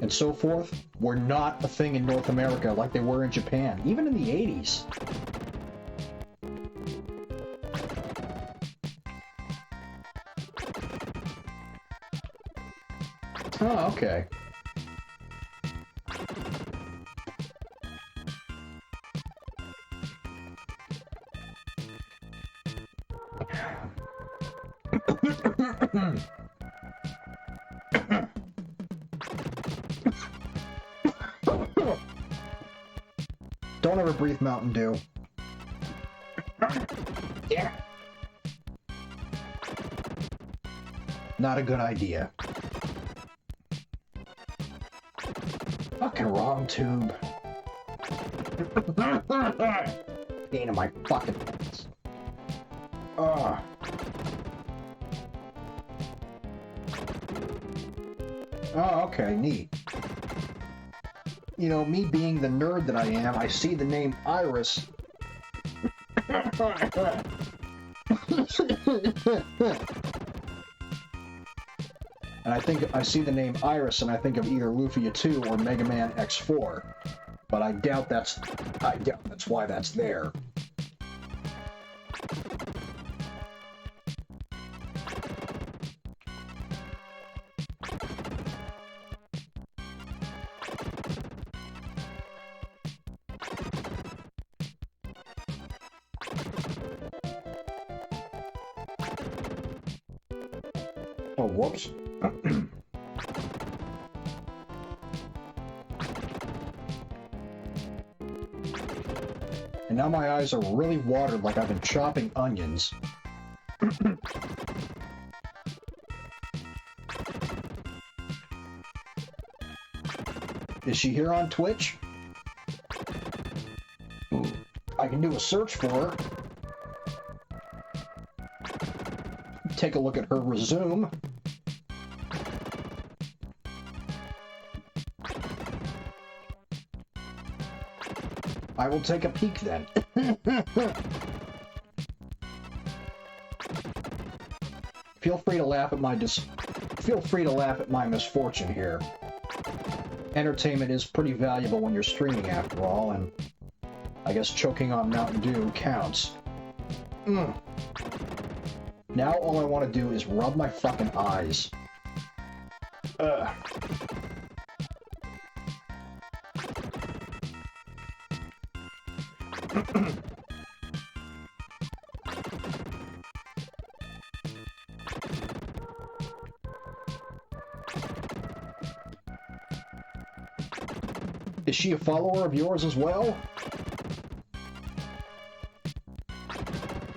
Speaker 1: so forth, were not a thing in North America like they were in Japan, even in the 80s. Oh, okay. Don't ever breathe Mountain Dew. Yeah. Not a good idea. Fucking wrong tube. Pain in my fucking face. Ugh. Oh, okay, neat. You know, me being the nerd that I am, I see the name Iris. And I see the name Iris and I think of either Lufia 2 or Mega Man X4. But I doubt that's why that's there. Oh, whoops. And now my eyes are really watered like I've been chopping onions. Is she here on Twitch? I can do a search for her. Take a look at her resume. I will take a peek then. Feel free to laugh at my misfortune here. Entertainment is pretty valuable when you're streaming after all, and I guess choking on Mountain Dew counts. Now all I want to do is rub my fucking eyes. Ugh. Is she a follower of yours as well?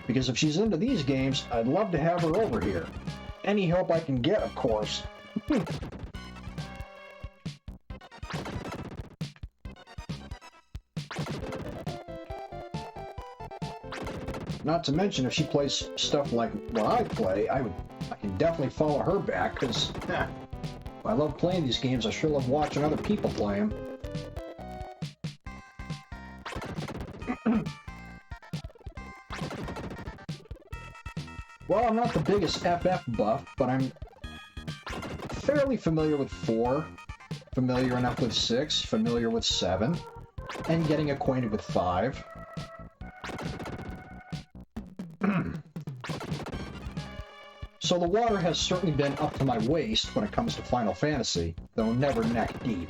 Speaker 1: Because if she's into these games, I'd love to have her over here. Any help I can get, of course. Not to mention, if she plays stuff like what I play, I can definitely follow her back, because I love playing these games. I sure love watching other people play them. Well, I'm not the biggest FF buff, but I'm fairly familiar with 4, familiar enough with 6, familiar with 7, and getting acquainted with 5. So the water has certainly been up to my waist when it comes to Final Fantasy, though never neck deep.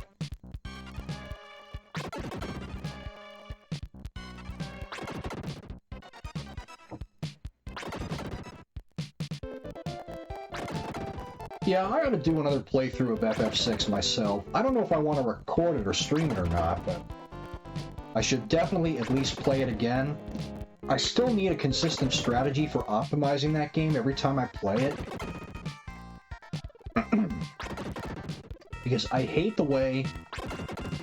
Speaker 1: Yeah, I ought to do another playthrough of FF6 myself. I don't know if I want to record it or stream it or not, but I should definitely at least play it again. I still need a consistent strategy for optimizing that game every time I play it. Because I hate the way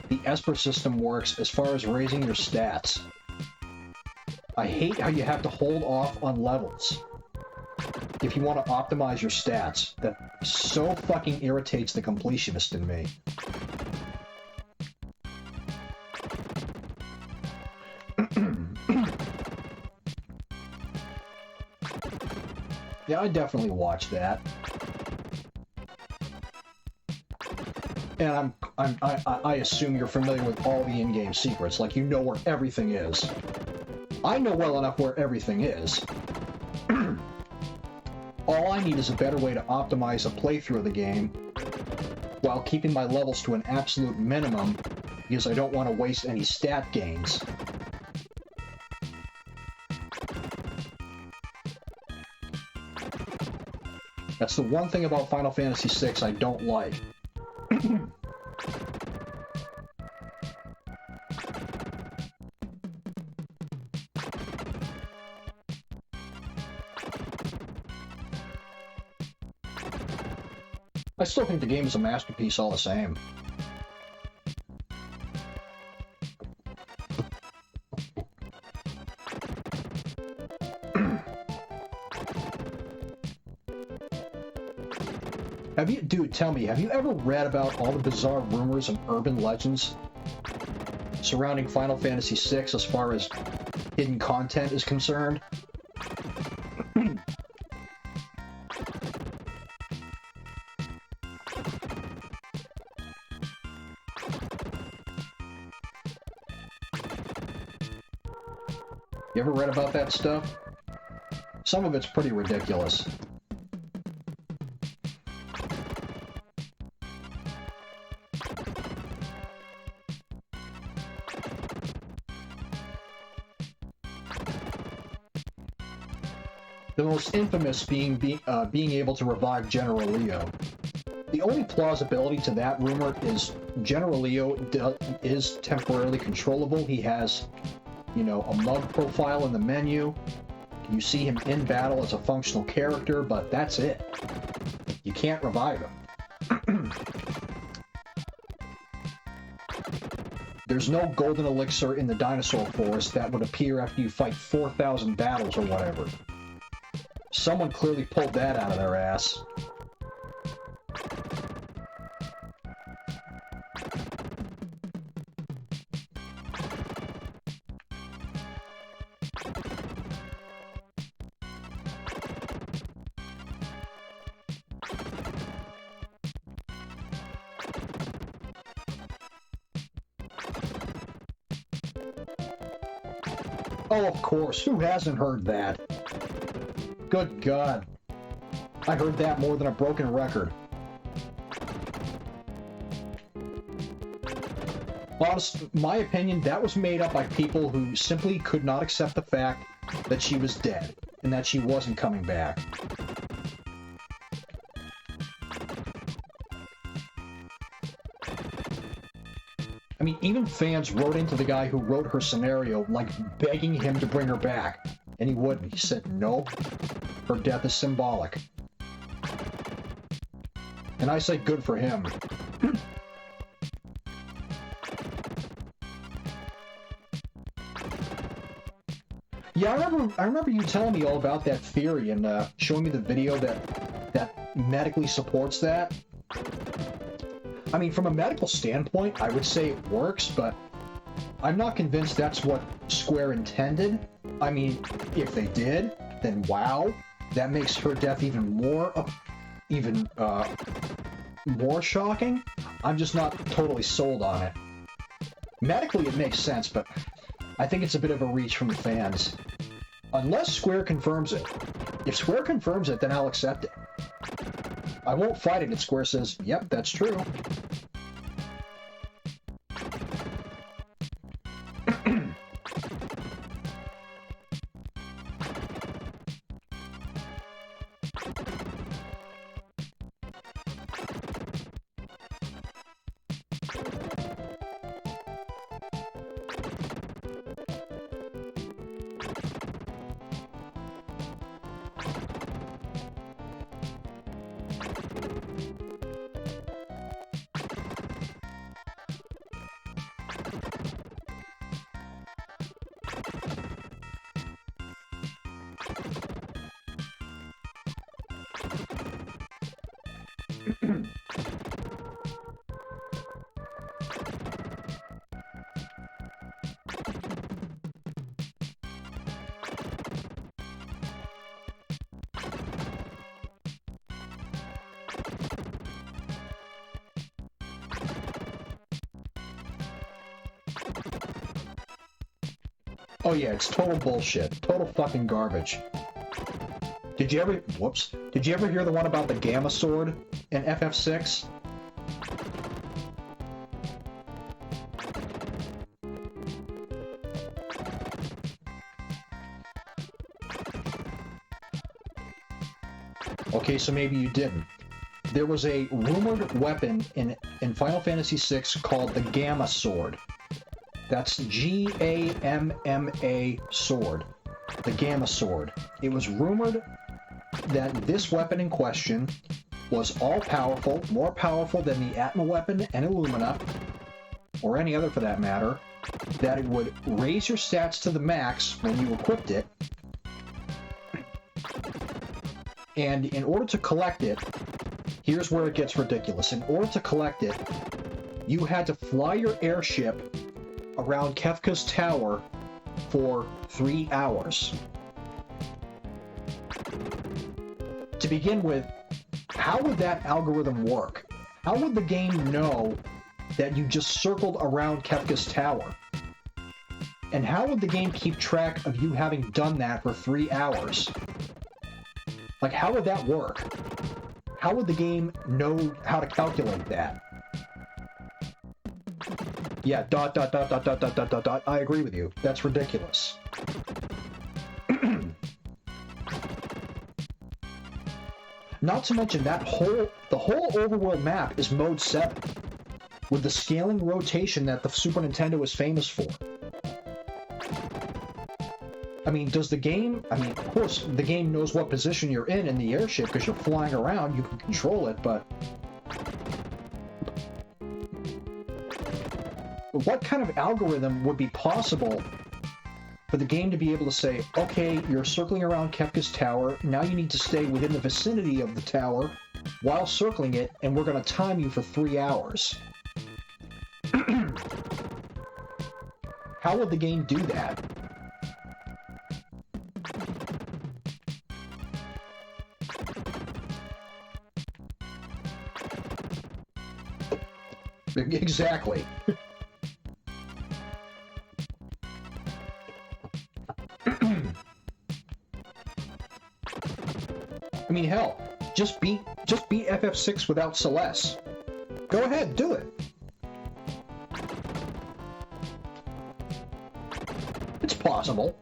Speaker 1: the Esper system works as far as raising your stats. I hate how you have to hold off on levels if you want to optimize your stats. That so fucking irritates the completionist in me. Yeah, I definitely watched that. And I assume you're familiar with all the in-game secrets, like you know where everything is. I know well enough where everything is. All I need is a better way to optimize a playthrough of the game while keeping my levels to an absolute minimum, because I don't want to waste any stat gains. That's the one thing about Final Fantasy VI I don't like. I still think the game is a masterpiece all the same. Dude, tell me, have you ever read about all the bizarre rumors and urban legends surrounding Final Fantasy VI as far as hidden content is concerned? You ever read about that stuff? Some of it's pretty ridiculous. The most infamous being able to revive General Leo. The only plausibility to that rumor is General Leo is temporarily controllable. He has, you know, a mug profile in the menu. You see him in battle as a functional character, but that's it. You can't revive him. There's no golden elixir in the dinosaur forest that would appear after you fight 4,000 battles or whatever. Someone clearly pulled that out of their ass. Oh, of course. Who hasn't heard that? Good God. I heard that more than a broken record. Honest, my opinion, that was made up by people who simply could not accept the fact that she was dead and that she wasn't coming back. I mean, even fans wrote into the guy who wrote her scenario, like begging him to bring her back. And he wouldn't. He said, nope, her death is symbolic. And I say good for him. Yeah, I remember you telling me all about that theory and showing me the video that medically supports that. I mean, from a medical standpoint, I would say it works, but I'm not convinced that's what Square intended. I mean, if they did, then wow, that makes her death even more shocking. I'm just not totally sold on it. Medically, it makes sense, but I think it's a bit of a reach from the fans. Unless Square confirms it. If Square confirms it, then I'll accept it. I won't fight it if Square says, yep, that's true. Oh yeah, it's total bullshit. Total fucking garbage. Did you ever hear the one about the Gamma Sword in FF6? Okay, so maybe you didn't. There was a rumored weapon in Final Fantasy VI called the Gamma Sword. That's Gamma sword. The Gamma Sword. It was rumored that this weapon in question was all-powerful, more powerful than the Atma weapon and Illumina, or any other for that matter, that it would raise your stats to the max when you equipped it, and in order to collect it, here's where it gets ridiculous. In order to collect it, you had to fly your airship around Kefka's tower for 3 hours. To begin with, how would that algorithm work? How would the game know that you just circled around Kefka's tower? And how would the game keep track of you having done that for 3 hours? Like, how would that work? How would the game know how to calculate that? Yeah, ... I agree with you. That's ridiculous. Not to mention the whole overworld map is mode 7, with the scaling rotation that the Super Nintendo is famous for. I mean, does the game... I mean, of course, the game knows what position you're in the airship because you're flying around, you can control it, but... what kind of algorithm would be possible for the game to be able to say, okay, you're circling around Kefka's tower, now you need to stay within the vicinity of the tower while circling it, and we're going to time you for 3 hours? How would the game do that? Exactly. I mean, hell, just beat FF6 without Celeste. Go ahead, do it. It's possible.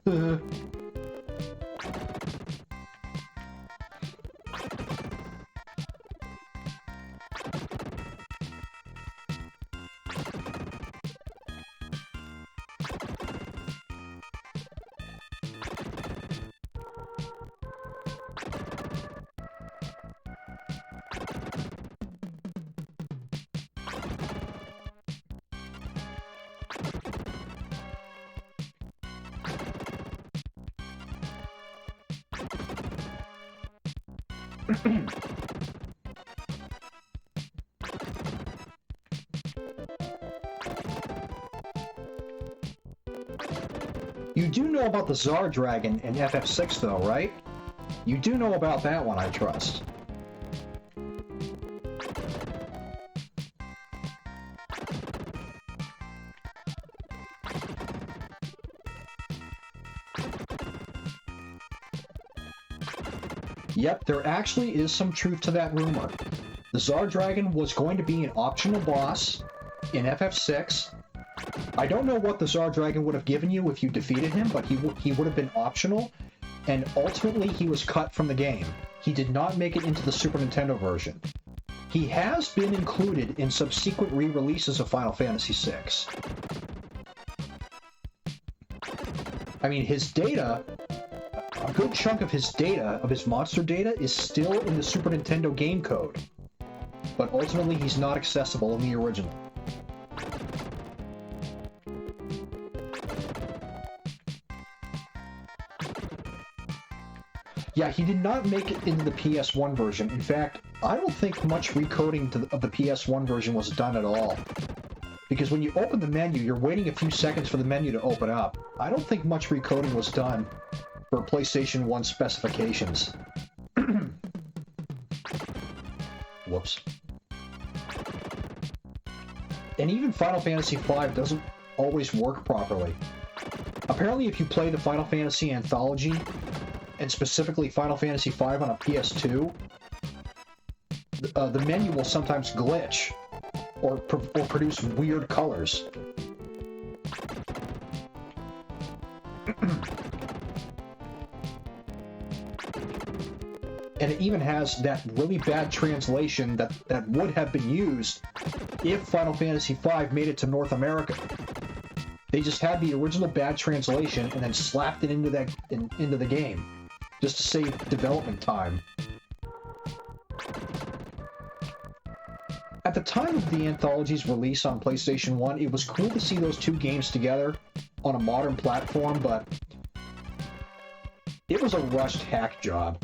Speaker 1: You do know about the Tsar Dragon in FF6 though, right? You do know about that one, I trust. Yep, there actually is some truth to that rumor. The Tsar Dragon was going to be an optional boss in FF6. I don't know what the Tsar Dragon would have given you if you defeated him, but he would have been optional, and ultimately he was cut from the game. He did not make it into the Super Nintendo version. He has been included in subsequent re-releases of Final Fantasy VI. I mean, his data, a good chunk of his data, of his monster data, is still in the Super Nintendo game code, but ultimately he's not accessible in the original. Yeah, he did not make it into the PS1 version. In fact, I don't think much recoding of the PS1 version was done at all. Because when you open the menu, you're waiting a few seconds for the menu to open up. I don't think much recoding was done for PlayStation 1 specifications. Whoops. And even Final Fantasy V doesn't always work properly. Apparently, if you play the Final Fantasy Anthology, and specifically Final Fantasy V on a PS2, the menu will sometimes glitch or produce weird colors. And it even has that really bad translation that would have been used if Final Fantasy V made it to North America. They just had the original bad translation and then slapped it into the game, just to save development time. At the time of the anthology's release on PlayStation 1, it was cool to see those two games together on a modern platform, but it was a rushed hack job.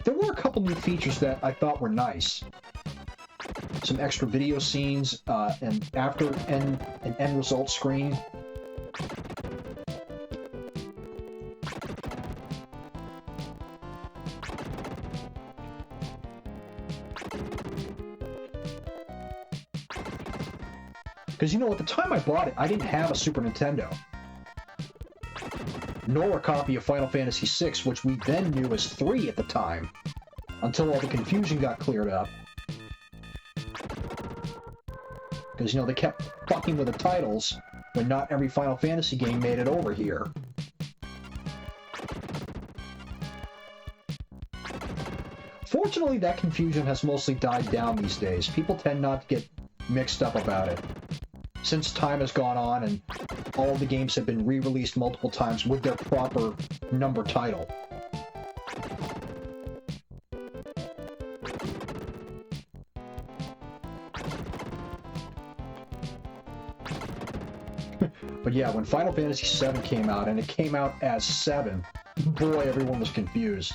Speaker 1: There were a couple new features that I thought were nice. Some extra video scenes, and after an end result screen. Because, you know, at the time I bought it, I didn't have a Super Nintendo. Nor a copy of Final Fantasy VI, which we then knew as 3 at the time. Until all the confusion got cleared up. Because, you know, they kept fucking with the titles when not every Final Fantasy game made it over here. Fortunately, that confusion has mostly died down these days. People tend not to get mixed up about it. Since time has gone on and all of the games have been re-released multiple times with their proper number title. But yeah, when Final Fantasy VII came out, and it came out as 7, boy, everyone was confused.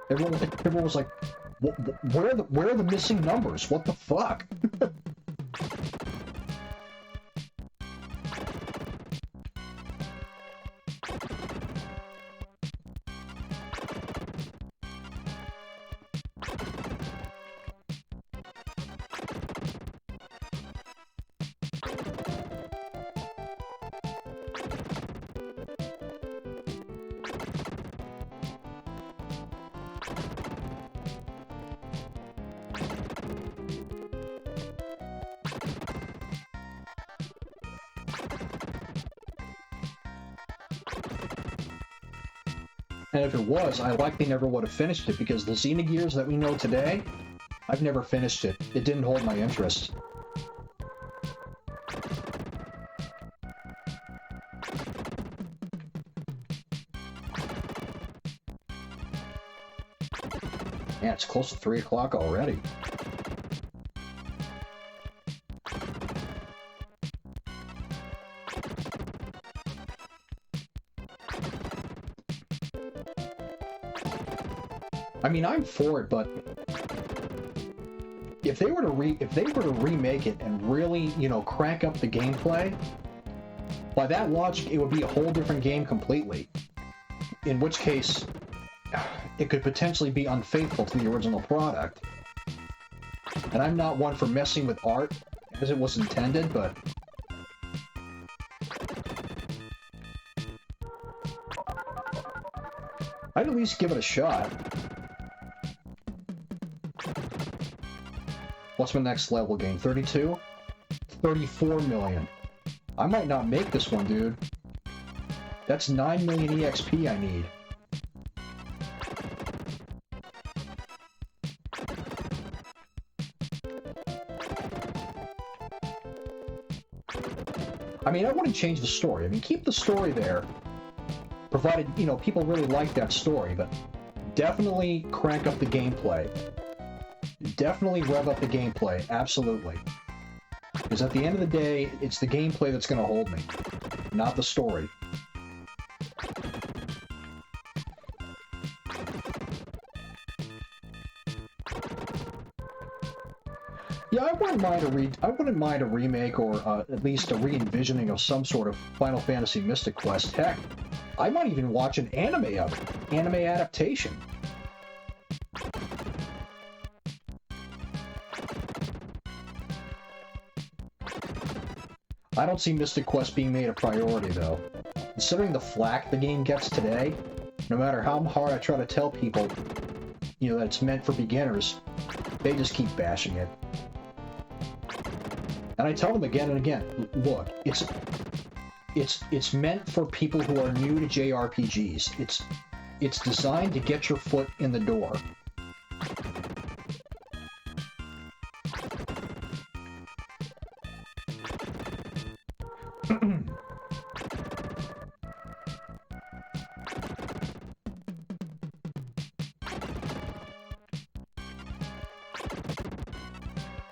Speaker 1: Everyone was like, where are the missing numbers? What the fuck? And if it was, I likely never would have finished it, because the Xenogears that we know today, I've never finished it. It didn't hold my interest. Yeah, it's close to 3 o'clock already. I mean, I'm for it, but if they were to remake it and really, you know, crank up the gameplay, by that logic, it would be a whole different game completely. In which case, it could potentially be unfaithful to the original product. And I'm not one for messing with art as it was intended, but I'd at least give it a shot. What's my next level game? 32? 34 million. I might not make this one, dude. That's 9 million EXP I need. I mean, I wouldn't change the story. I mean, keep the story there, provided, you know, people really like that story, but definitely crank up the gameplay. Definitely rev up the gameplay, absolutely. Because at the end of the day, it's the gameplay that's going to hold me, not the story. Yeah, I wouldn't mind a remake, or at least a re-envisioning of some sort of Final Fantasy Mystic Quest. Heck, I might even watch an anime of it, anime adaptation. I don't see Mystic Quest being made a priority, though. Considering the flack the game gets today, no matter how hard I try to tell people, you know, that it's meant for beginners, they just keep bashing it. And I tell them again and again, look, it's meant for people who are new to JRPGs. It's designed to get your foot in the door.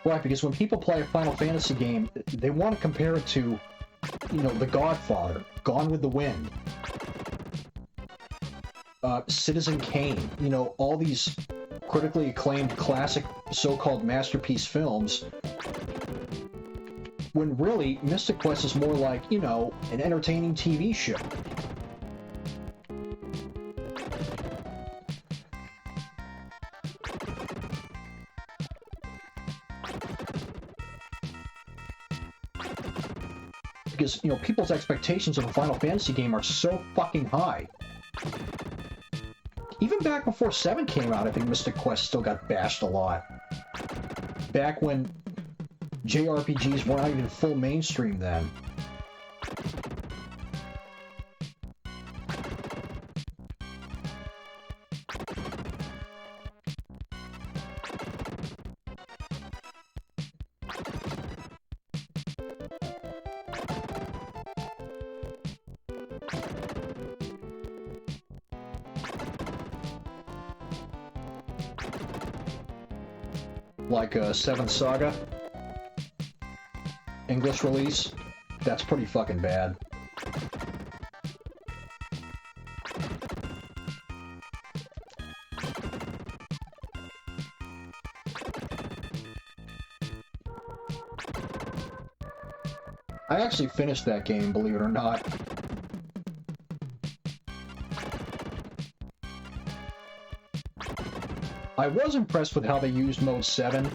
Speaker 1: Right, because when people play a Final Fantasy game, they want to compare it to, you know, The Godfather, Gone with the Wind, Citizen Kane, you know, all these critically acclaimed classic so-called masterpiece films when really, Mystic Quest is more like, you know, an entertaining TV show. Because, you know, people's expectations of a Final Fantasy game are so fucking high. Even back before 7 came out, I think Mystic Quest still got bashed a lot. Back when JRPGs weren't even full mainstream then. Like Seventh Saga, English release, that's pretty fucking bad. I actually finished that game, believe it or not. I was impressed with how they used Mode 7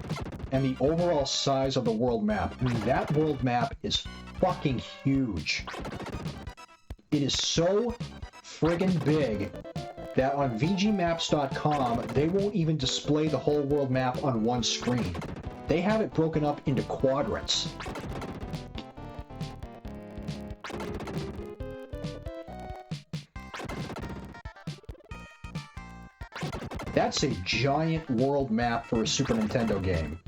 Speaker 1: and the overall size of the world map. I mean, that world map is fucking huge. It is so friggin' big that on VGMaps.com, they won't even display the whole world map on one screen. They have it broken up into quadrants. That's a giant world map for a Super Nintendo game.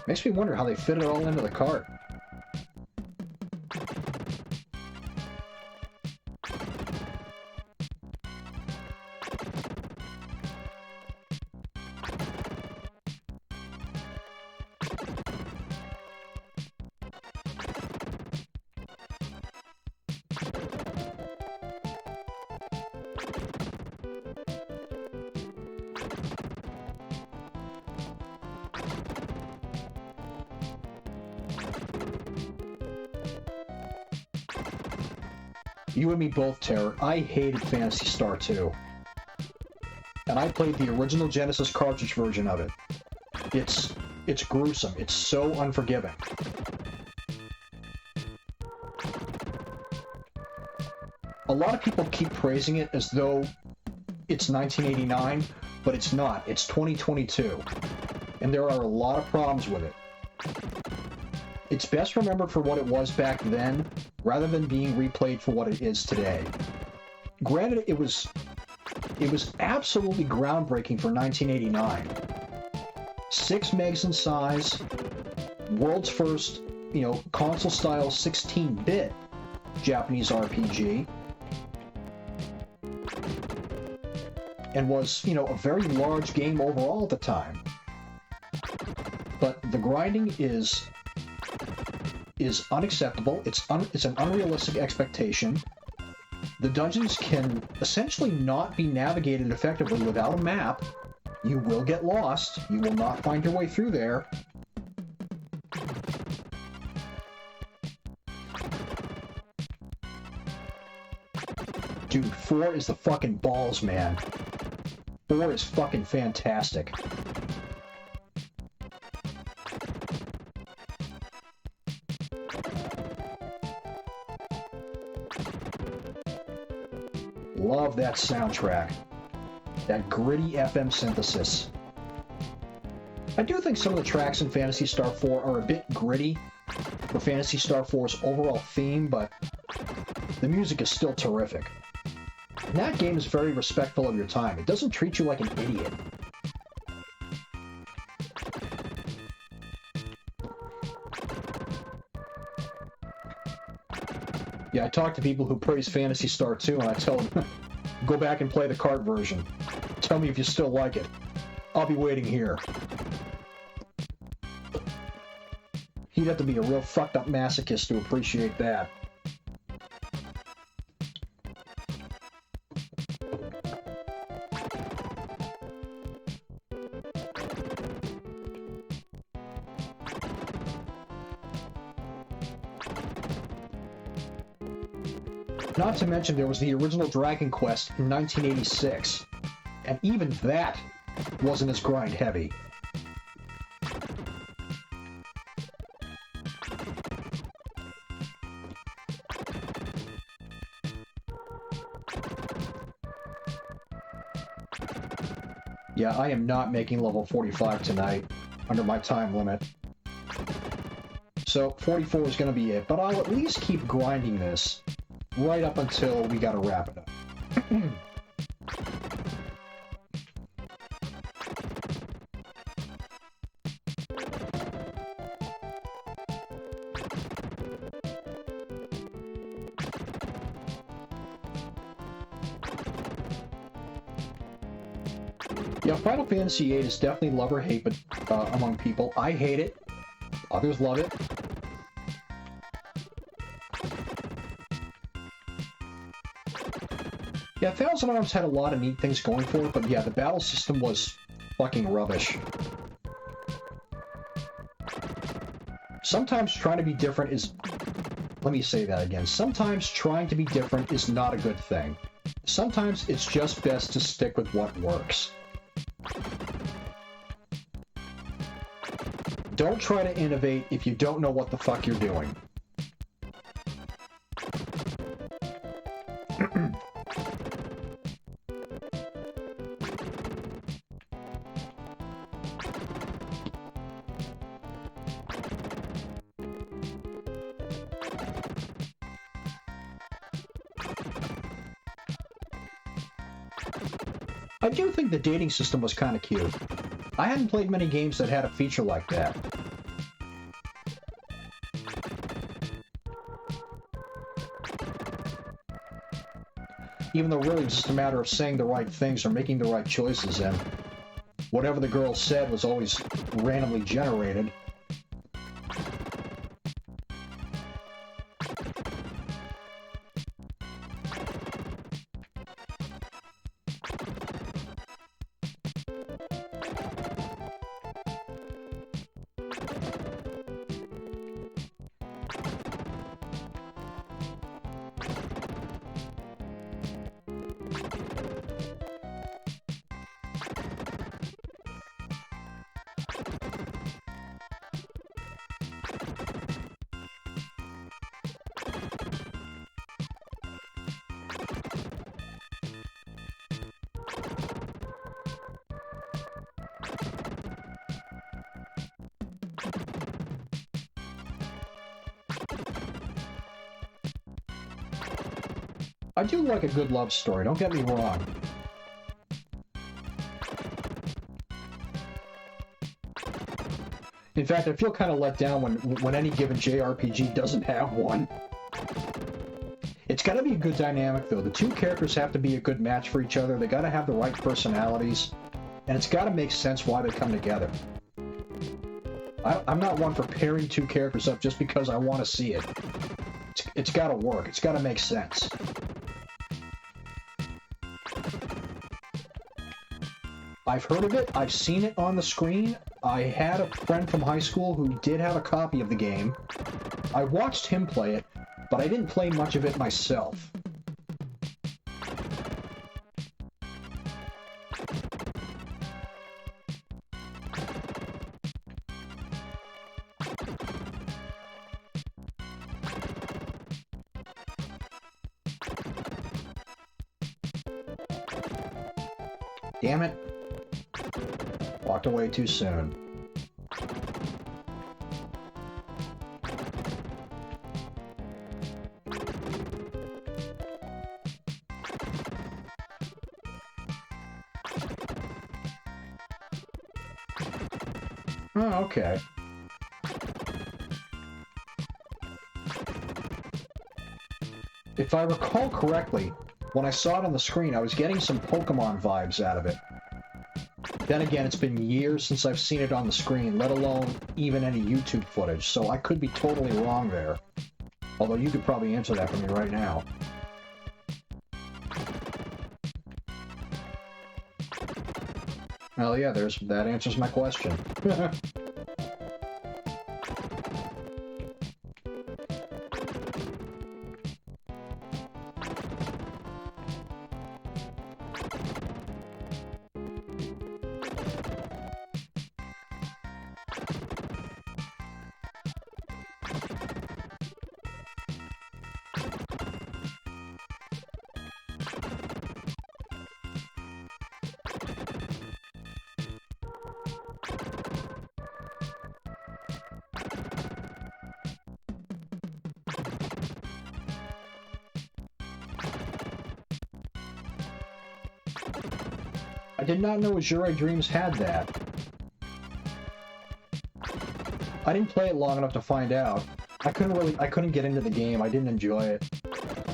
Speaker 1: Makes me wonder how they fit it all into the cart. You and me both, Terror. I hated Phantasy Star 2. And I played the original Genesis cartridge version of it. It's gruesome. It's so unforgiving. A lot of people keep praising it as though it's 1989, but it's not. It's 2022. And there are a lot of problems with it. It's best remembered for what it was back then, rather than being replayed for what it is today. Granted, it was absolutely groundbreaking for 1989. 6 megs in size, world's first, console-style 16-bit Japanese RPG, and was, a very large game overall at the time. But the grinding is unacceptable. It's an unrealistic expectation. The dungeons can essentially not be navigated effectively without a map. You will get lost. You will not find your way through there. Dude, 4 is the fucking balls, man. 4 is fucking fantastic. Love that soundtrack. That gritty FM synthesis. I do think some of the tracks in Phantasy Star 4 are a bit gritty for Phantasy Star 4's overall theme, but the music is still terrific. And that game is very respectful of your time. It doesn't treat you like an idiot. Yeah, I talk to people who praise Phantasy Star 2, and I tell them, go back and play the cart version. Tell me if you still like it. I'll be waiting here. He'd have to be a real fucked up masochist to appreciate that. Not to mention there was the original Dragon Quest in 1986, and even that wasn't as grind heavy. Yeah, I am not making level 45 tonight, under my time limit. So 44 is going to be it, but I'll at least keep grinding this right up until we gotta wrap it up. Yeah, Final Fantasy VIII is definitely love or hate, but among people. I hate it. Others love it. Yeah, Thousand Arms had a lot of neat things going for it, but yeah, the battle system was fucking rubbish. Sometimes trying to be different is... Let me say that again. Sometimes trying to be different is not a good thing. Sometimes it's just best to stick with what works. Don't try to innovate if you don't know what the fuck you're doing. I do think the dating system was kind of cute. I hadn't played many games that had a feature like that. Even though really it's just a matter of saying the right things or making the right choices, and whatever the girl said was always randomly generated. I do like a good love story, don't get me wrong. In fact, I feel kind of let down when any given JRPG doesn't have one. It's got to be a good dynamic, though. The two characters have to be a good match for each other, they got to have the right personalities, and it's got to make sense why they come together. I'm not one for pairing two characters up just because I want to see it. It's got to work, it's got to make sense. I've heard of it, I've seen it on the screen. I had a friend from high school who did have a copy of the game. I watched him play it, but I didn't play much of it myself. Damn it. Walked away too soon. Oh, okay. If I recall correctly, when I saw it on the screen, I was getting some Pokemon vibes out of it. Then again, it's been years since I've seen it on the screen, let alone even any YouTube footage, so I could be totally wrong there. Although you could probably answer that for me right now. Well, yeah, that answers my question. I did not know Azure Dreams had that. I didn't play it long enough to find out. I couldn't get into the game. I didn't enjoy it.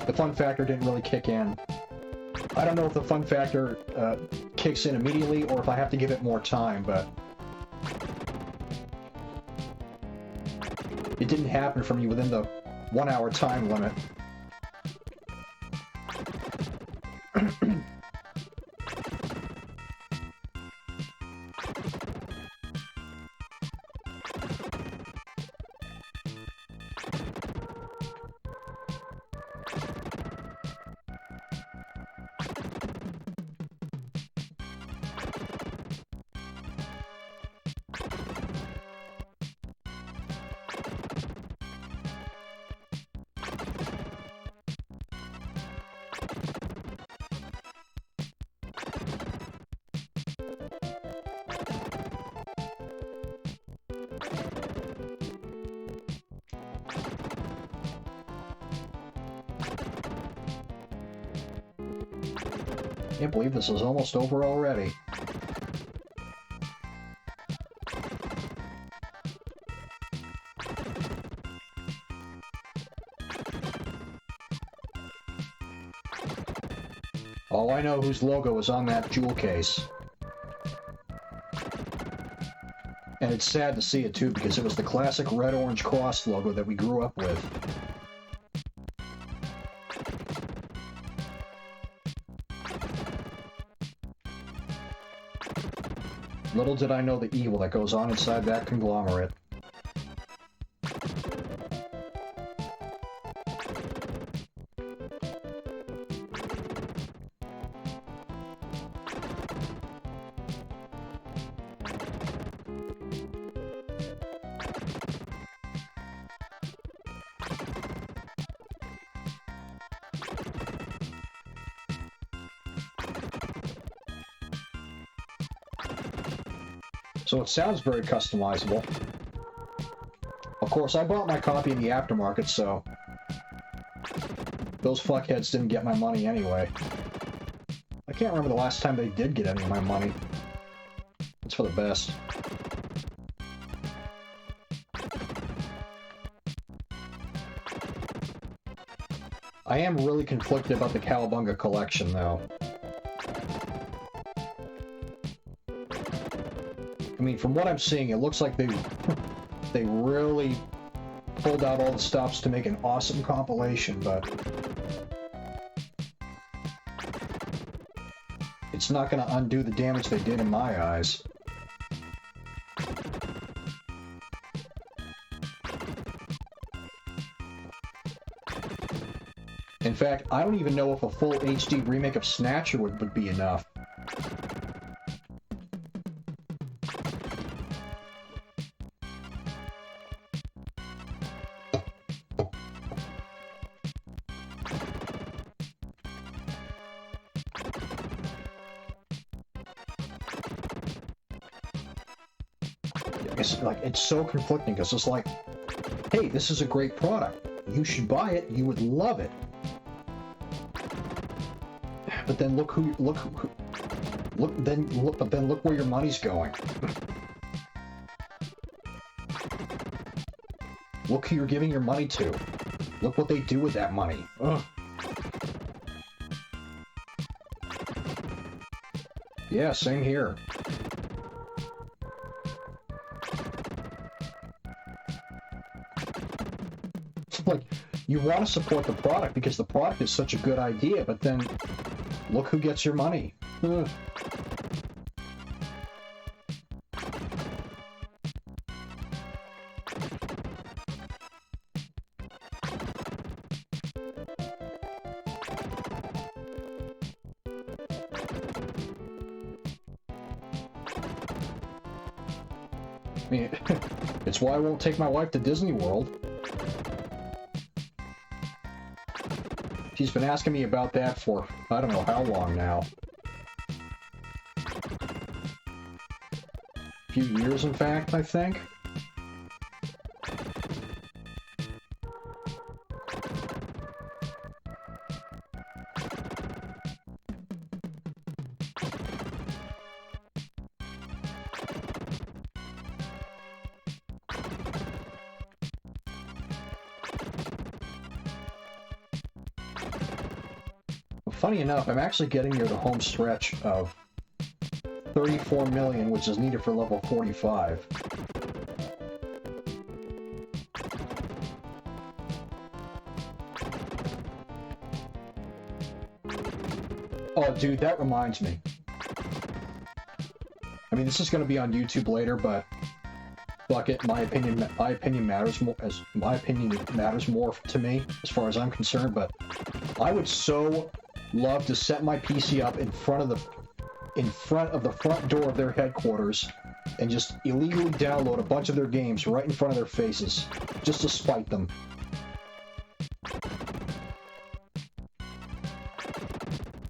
Speaker 1: The fun factor didn't really kick in. I don't know if the fun factor kicks in immediately or if I have to give it more time, but it didn't happen for me within the 1 hour time limit. I can't believe this is almost over already. Oh, I know whose logo is on that jewel case. And it's sad to see it too, because it was the classic red-orange cross logo that we grew up with. Little did I know the evil that goes on inside that conglomerate. So it sounds very customizable. Of course, I bought my copy in the aftermarket, so those fuckheads didn't get my money anyway. I can't remember the last time they did get any of my money. It's for the best. I am really conflicted about the Cowabunga collection, though. I mean, from what I'm seeing, it looks like they really pulled out all the stops to make an awesome compilation, but it's not going to undo the damage they did in my eyes. In fact, I don't even know if a full HD remake of Snatcher would be enough. It's so conflicting because it's like, hey, this is a great product. You should buy it. You would love it. But then look where your money's going. Look who you're giving your money to. Look what they do with that money. Ugh. Yeah, same here. Like, you want to support the product because the product is such a good idea, but then look who gets your money. Ugh. I mean, it's why I won't take my wife to Disney World. She's been asking me about that for I don't know how long now. A few years, in fact, I think. funny enough, I'm actually getting near the home stretch of 34 million, which is needed for level 45. Oh, dude, that reminds me. I mean, this is going to be on YouTube later, but fuck it, my opinion matters more. My opinion matters more to me, as far as I'm concerned. But I would so love to set my PC up in front of the front door of their headquarters and just illegally download a bunch of their games right in front of their faces, just to spite them.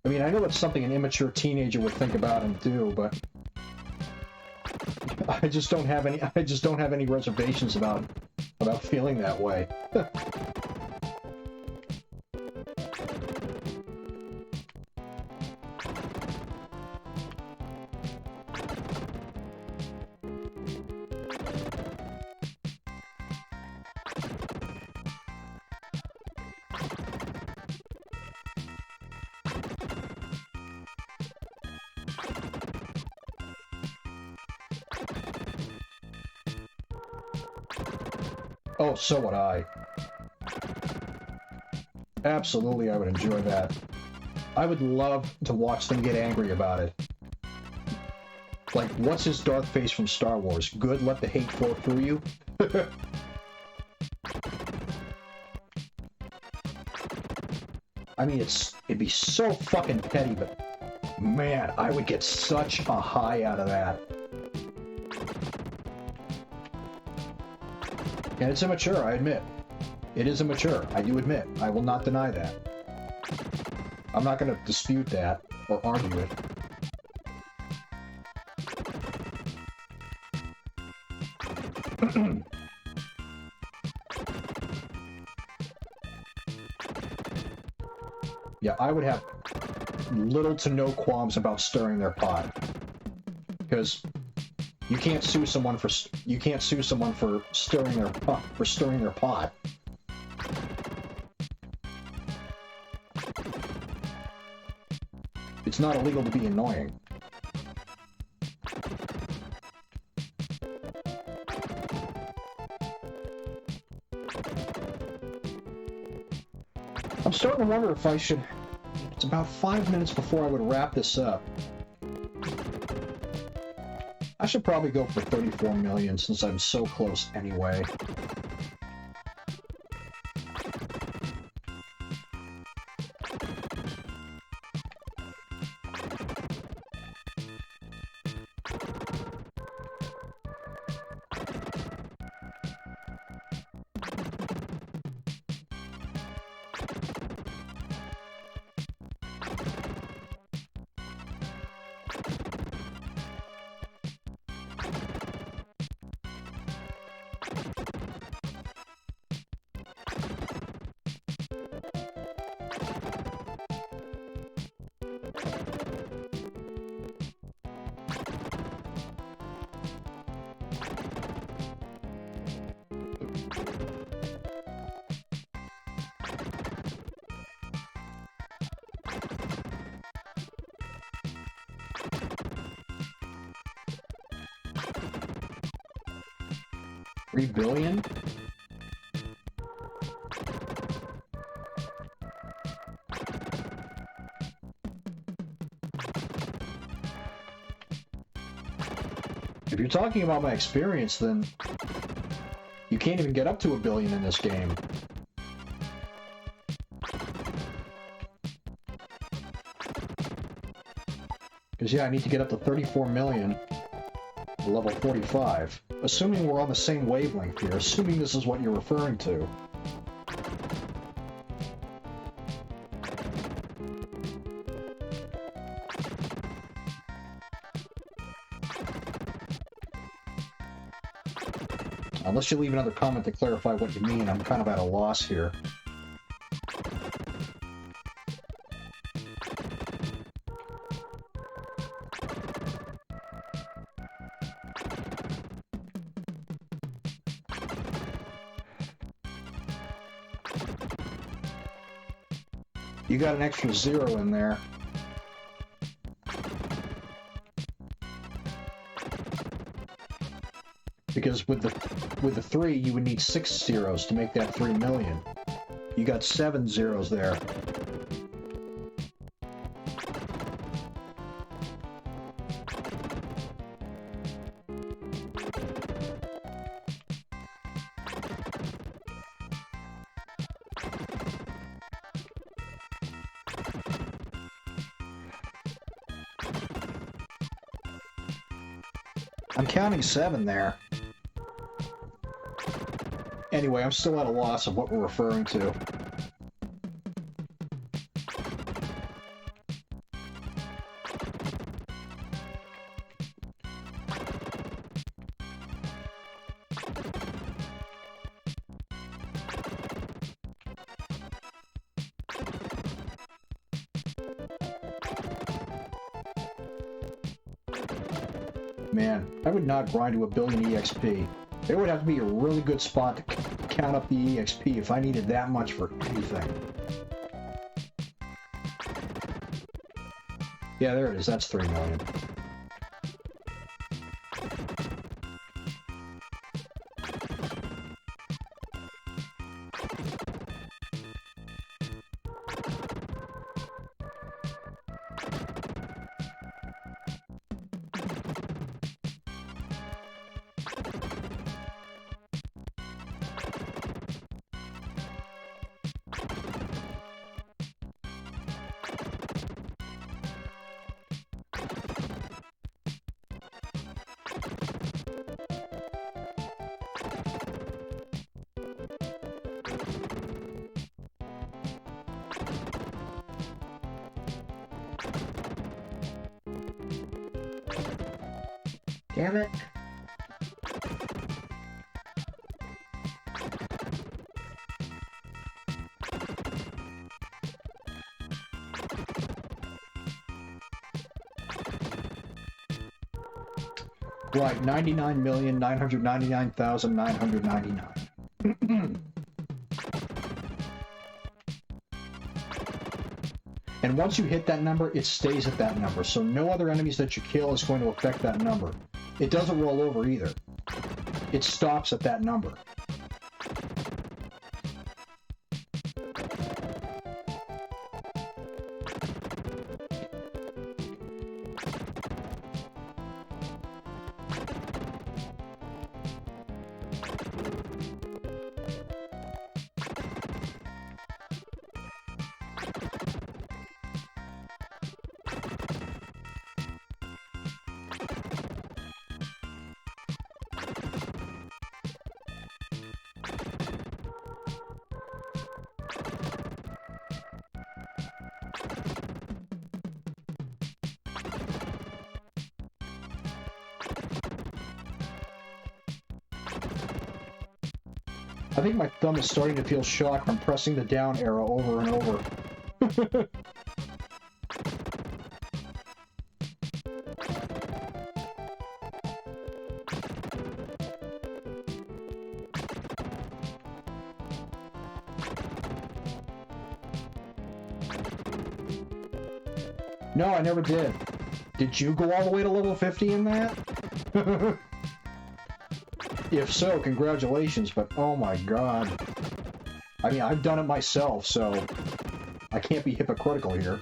Speaker 1: I mean, I know it's something an immature teenager would think about and do, but I just don't have any reservations about feeling that way. Oh, so would I. Absolutely, I would enjoy that. I would love to watch them get angry about it. Like, what's his dark face from Star Wars? Good, let the hate flow through you? I mean, it'd be so fucking petty, but man, I would get such a high out of that. And it's immature, I admit. It is immature, I do admit. I will not deny that. I'm not going to dispute that or argue it. Yeah, I would have little to no qualms about stirring their pot. Because you can't sue someone for stirring their pot. It's not illegal to be annoying. I'm starting to wonder if I should... It's about 5 minutes before I would wrap this up. I should probably go for 34 million since I'm so close anyway. $3 billion? If you're talking about my experience, then you can't even get up to $1 billion in this game. Because yeah, I need to get up to 34 million, level 45. Assuming we're on the same wavelength here, assuming this is what you're referring to. Unless you leave another comment to clarify what you mean, I'm kind of at a loss here. You got an extra 0 in there. Because with the 3, you would need 6 zeros to make that 3 million. You got 7 zeros there. I'm counting 7 there. Anyway, I'm still at a loss of what we're referring to. Man, I would not grind to 1 billion EXP. There would have to be a really good spot to count up the EXP if I needed that much for anything. Yeah, there it is. That's 3 million. Damn it. Right, 99,999,999. And once you hit that number, it stays at that number, so no other enemies that you kill is going to affect that number. It doesn't roll over either. It stops at that number. I think my thumb is starting to feel shock from pressing the down arrow over and over. No, I never did. Did you go all the way to level 50 in that? If so, congratulations, but oh my god. I mean, I've done it myself, so I can't be hypocritical here.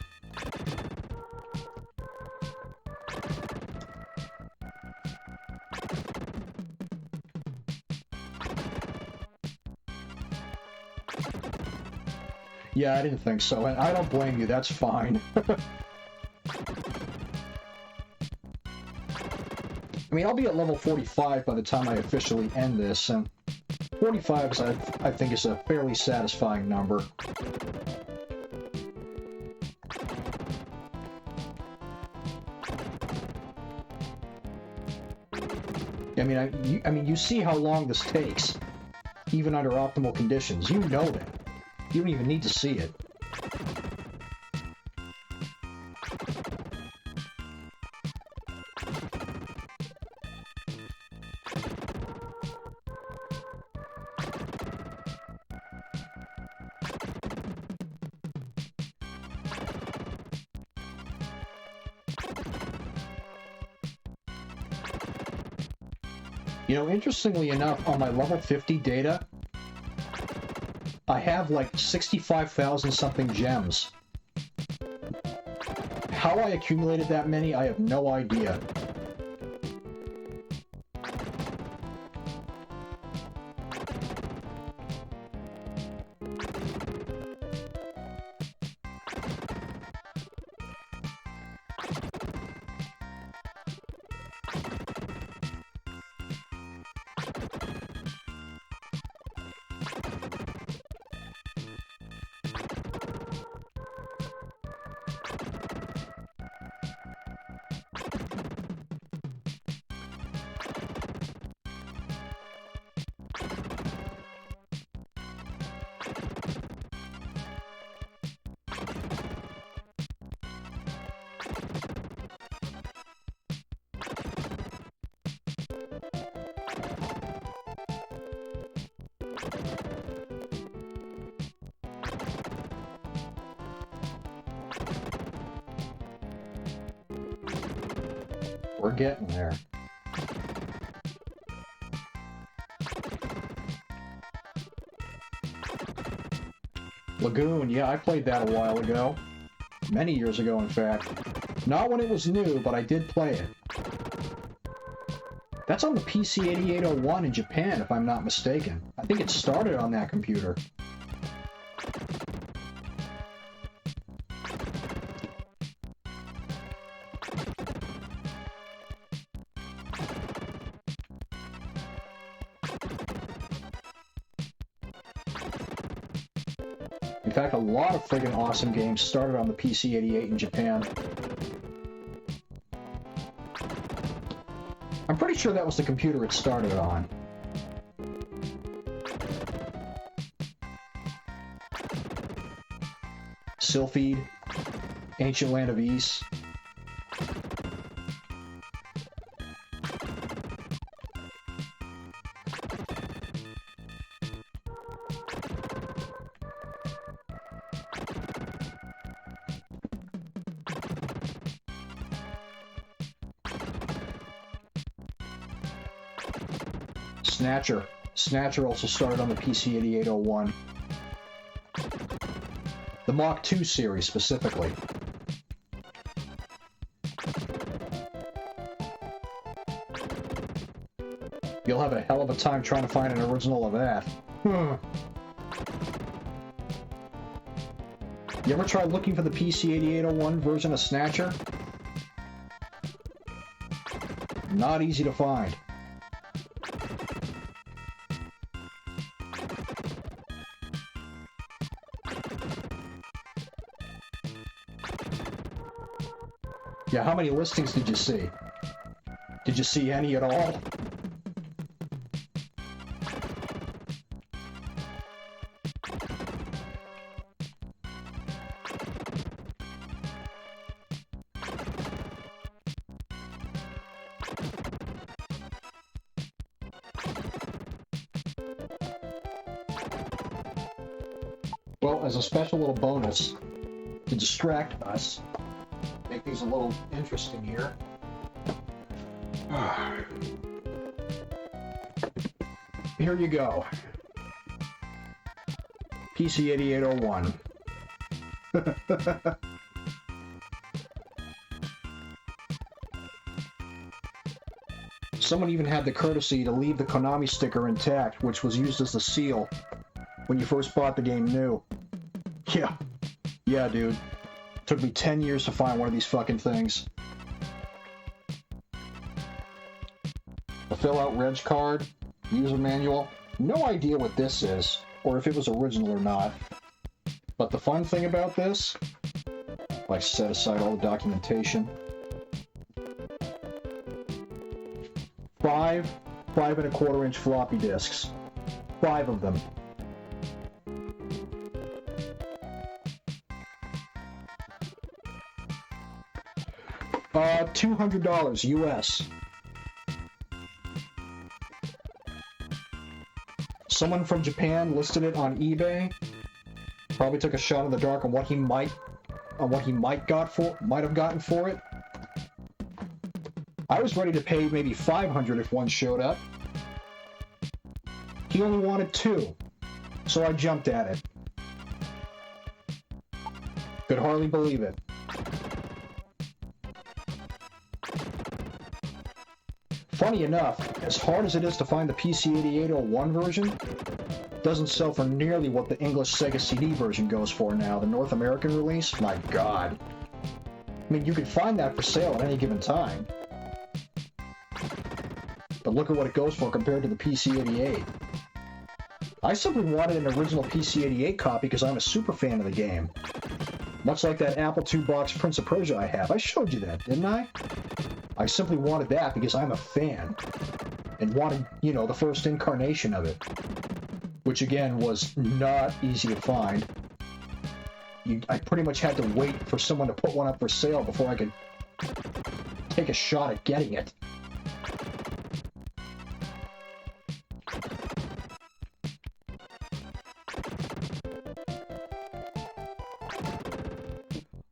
Speaker 1: Yeah, I didn't think so, and I don't blame you, that's fine. I mean, I'll be at level 45 by the time I officially end this, and 45 is, I think, is a fairly satisfying number. I mean, you see how long this takes, even under optimal conditions. You know that. You don't even need to see it. You know, interestingly enough, on my level 50 data, I have like 65,000 something gems. How I accumulated that many, I have no idea. We're getting there. Lagoon, yeah, I played that a while ago. Many years ago, in fact. Not when it was new, but I did play it. That's on the PC 8801 in Japan, if I'm not mistaken. I think it started on that computer. In fact, a lot of friggin' awesome games started on the PC 88 in Japan. I'm pretty sure that was the computer it started on. Sylphid, Ancient Land of Ys. Snatcher. Snatcher also started on the PC 8801. The Mach 2 series, specifically. You'll have a hell of a time trying to find an original of that. You ever try looking for the PC 8801 version of Snatcher? Not easy to find. Yeah, how many listings did you see? Did you see any at all? Well, as a special little bonus to distract us, make things a little interesting here. Here you go. PC 8801. Someone even had the courtesy to leave the Konami sticker intact, which was used as the seal when you first bought the game new. Yeah, dude. Took me 10 years to find one of these fucking things. A fill-out reg card, user manual. No idea what this is, or if it was original or not. But the fun thing about this, I set aside all the documentation. 5 5.25-inch floppy disks. 5 of them. $200 US. Someone from Japan listed it on eBay. Probably took a shot in the dark on what he might have gotten for it. I was ready to pay maybe $500 if one showed up. He only wanted 2, so I jumped at it. Could hardly believe it. Funny enough, as hard as it is to find the PC-8801 version, it doesn't sell for nearly what the English Sega CD version goes for now. The North American release? My God. I mean, you could find that for sale at any given time. But look at what it goes for compared to the PC-88. I simply wanted an original PC-88 copy because I'm a super fan of the game. Much like that Apple II box Prince of Persia I have. I showed you that, didn't I? I simply wanted that because I'm a fan. And wanted, you know, the first incarnation of it. Which, again, was not easy to find. I pretty much had to wait for someone to put one up for sale before I could take a shot at getting it.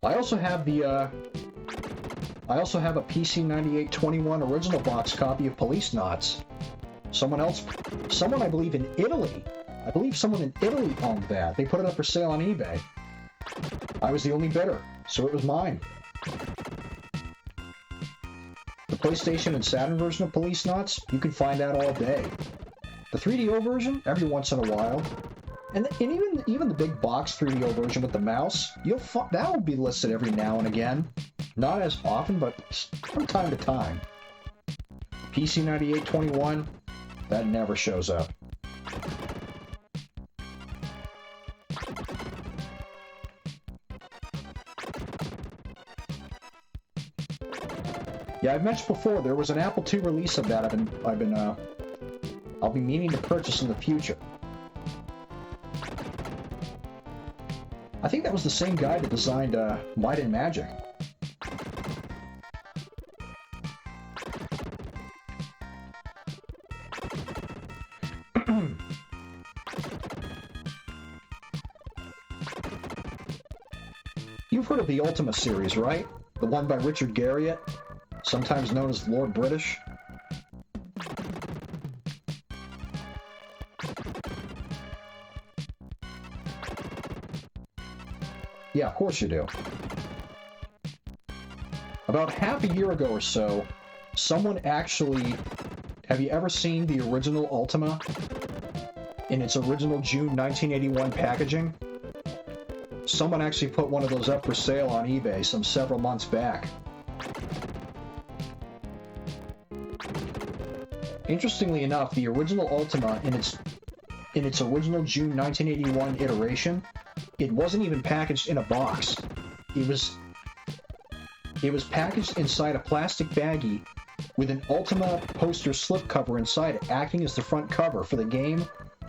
Speaker 1: I also have a PC-9821 original box copy of Police Knots. Someone I believe in Italy. I believe someone in Italy owned that. They put it up for sale on eBay. I was the only bidder, so it was mine. The PlayStation and Saturn version of Police Knots, you can find that all day. The 3DO version, every once in a while. And even the big box 3DO version with the mouse, that will be listed every now and again. Not as often, but from time to time. PC-9821, that never shows up. Yeah, I've mentioned before, there was an Apple II release of that I'll be meaning to purchase in the future. I think that was the same guy that designed Might and Magic. You've heard of the Ultima series, right? The one by Richard Garriott, sometimes known as Lord British. Yeah, of course you do. About half a year ago or so, someone actually... Have you ever seen the original Ultima in its original June 1981 packaging? Someone actually put one of those up for sale on eBay several months back. Interestingly enough, the original Ultima in its original June 1981 iteration, it wasn't even packaged in a box. It was packaged inside a plastic baggie with an Ultima poster slipcover inside it, acting as the front cover for the game,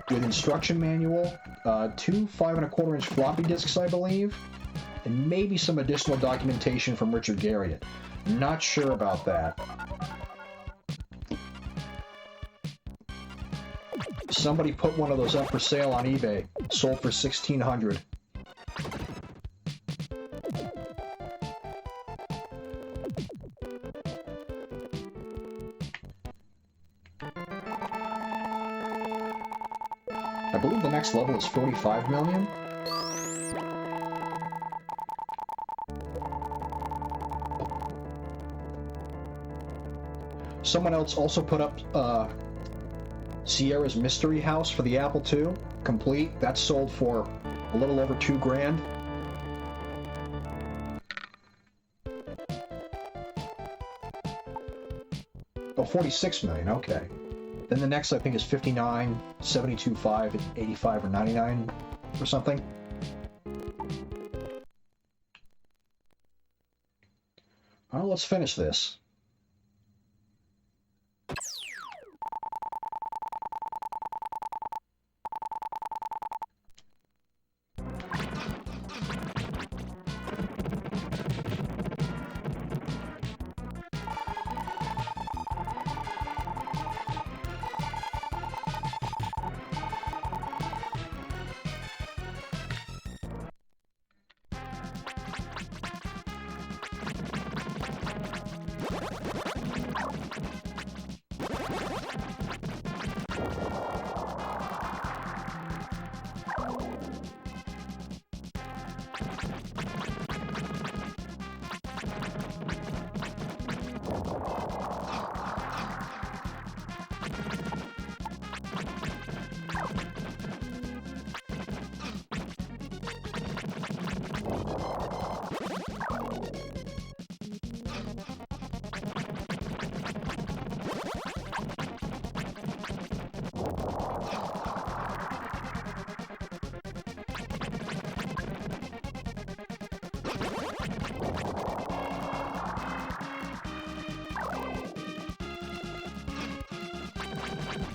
Speaker 1: with instruction manual, 2 5¼ floppy disks, I believe, and maybe some additional documentation from Richard Garriott. Not sure about that. Somebody put one of those up for sale on eBay, sold for $1,600. I believe the next level is 45 million. Someone else also put up Sierra's Mystery House for the Apple II, complete. That sold for a little over $2,000. Oh, 46 million, okay. Then the next, I think, is 59, 72.5, and 85 or 99 or something. Well, let's finish this.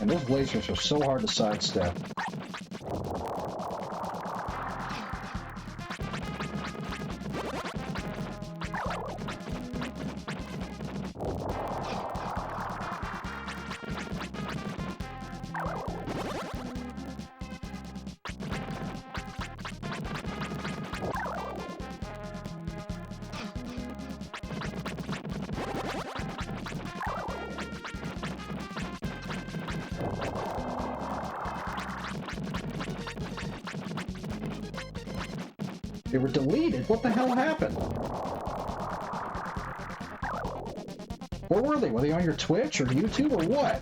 Speaker 1: And those lasers are so hard to sidestep. They were deleted? What the hell happened? Where were they? Were they on your Twitch or YouTube or what?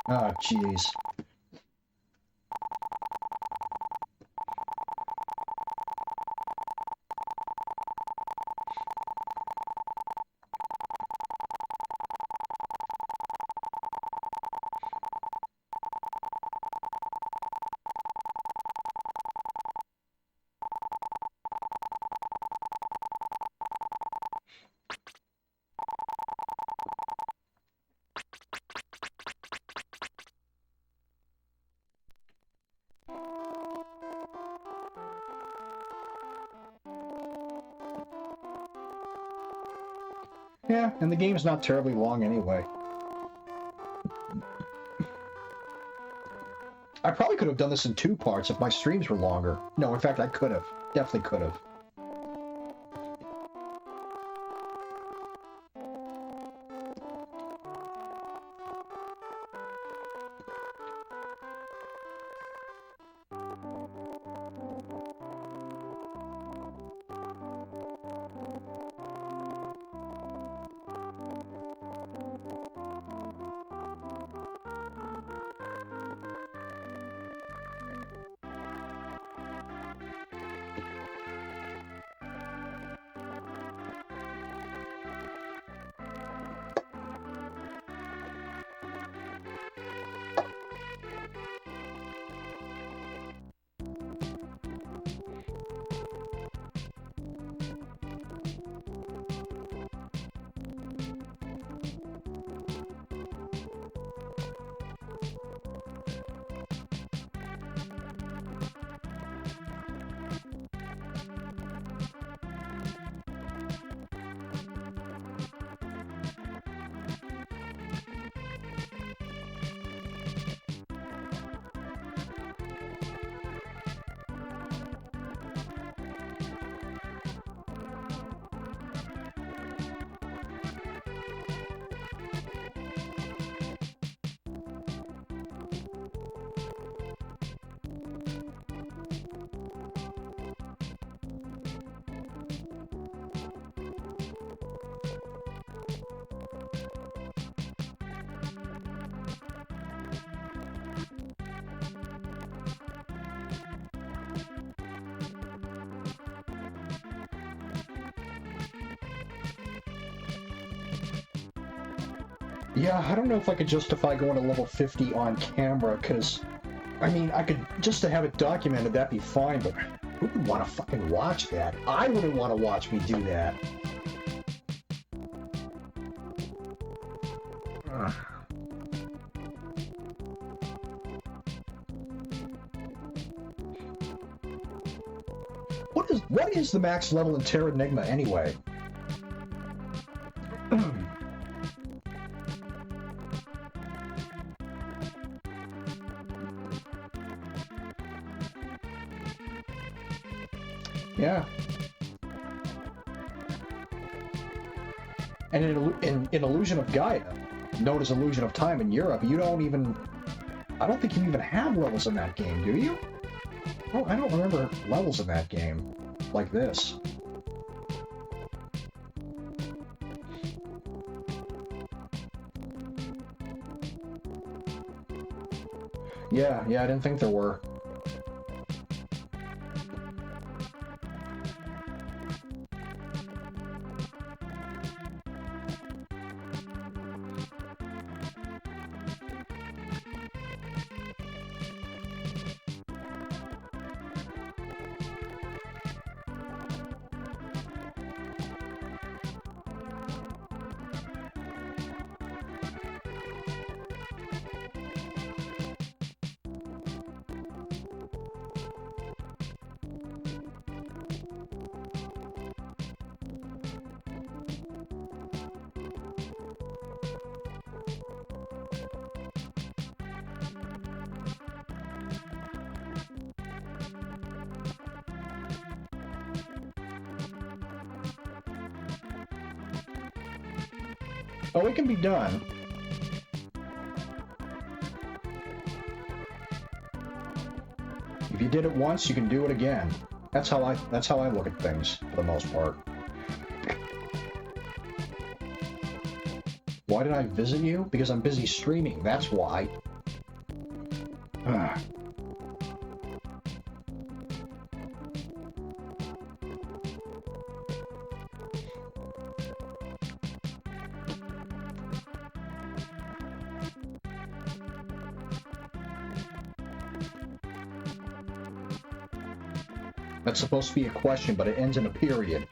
Speaker 1: Oh, jeez. Yeah, and the game's not terribly long anyway. I probably could have done this in 2 parts if my streams were longer. No, in fact, I could have. Definitely could have. Yeah, I don't know if I could justify going to level 50 on camera, because, I mean, I could, just to have it documented, that'd be fine, but who would want to fucking watch that? I wouldn't want to watch me do that. Ugh. What is the max level in Terra Enigma, anyway? Yeah. And in Illusion of Gaia, known as Illusion of Time in Europe, you don't even... I don't think you even have levels in that game, do you? Oh, I don't remember levels in that game like this. Yeah, I didn't think there were. Oh, it can be done. If you did it once, you can do it again. That's how I look at things for the most part. Why did I visit you? Because I'm busy streaming, that's why. That's supposed to be a question, but it ends in a period.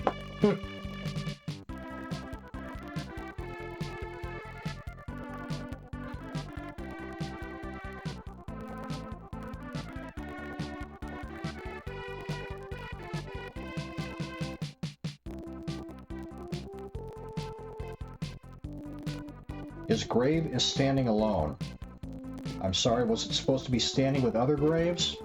Speaker 1: His grave is standing alone. I'm sorry, was it supposed to be standing with other graves?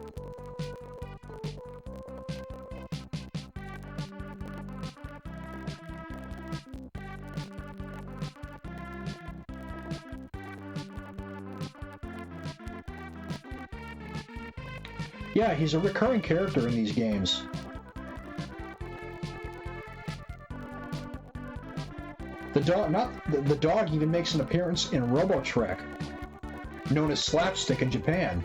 Speaker 1: Yeah, he's a recurring character in these games. The dog even makes an appearance in Robotrek, known as Slapstick in Japan.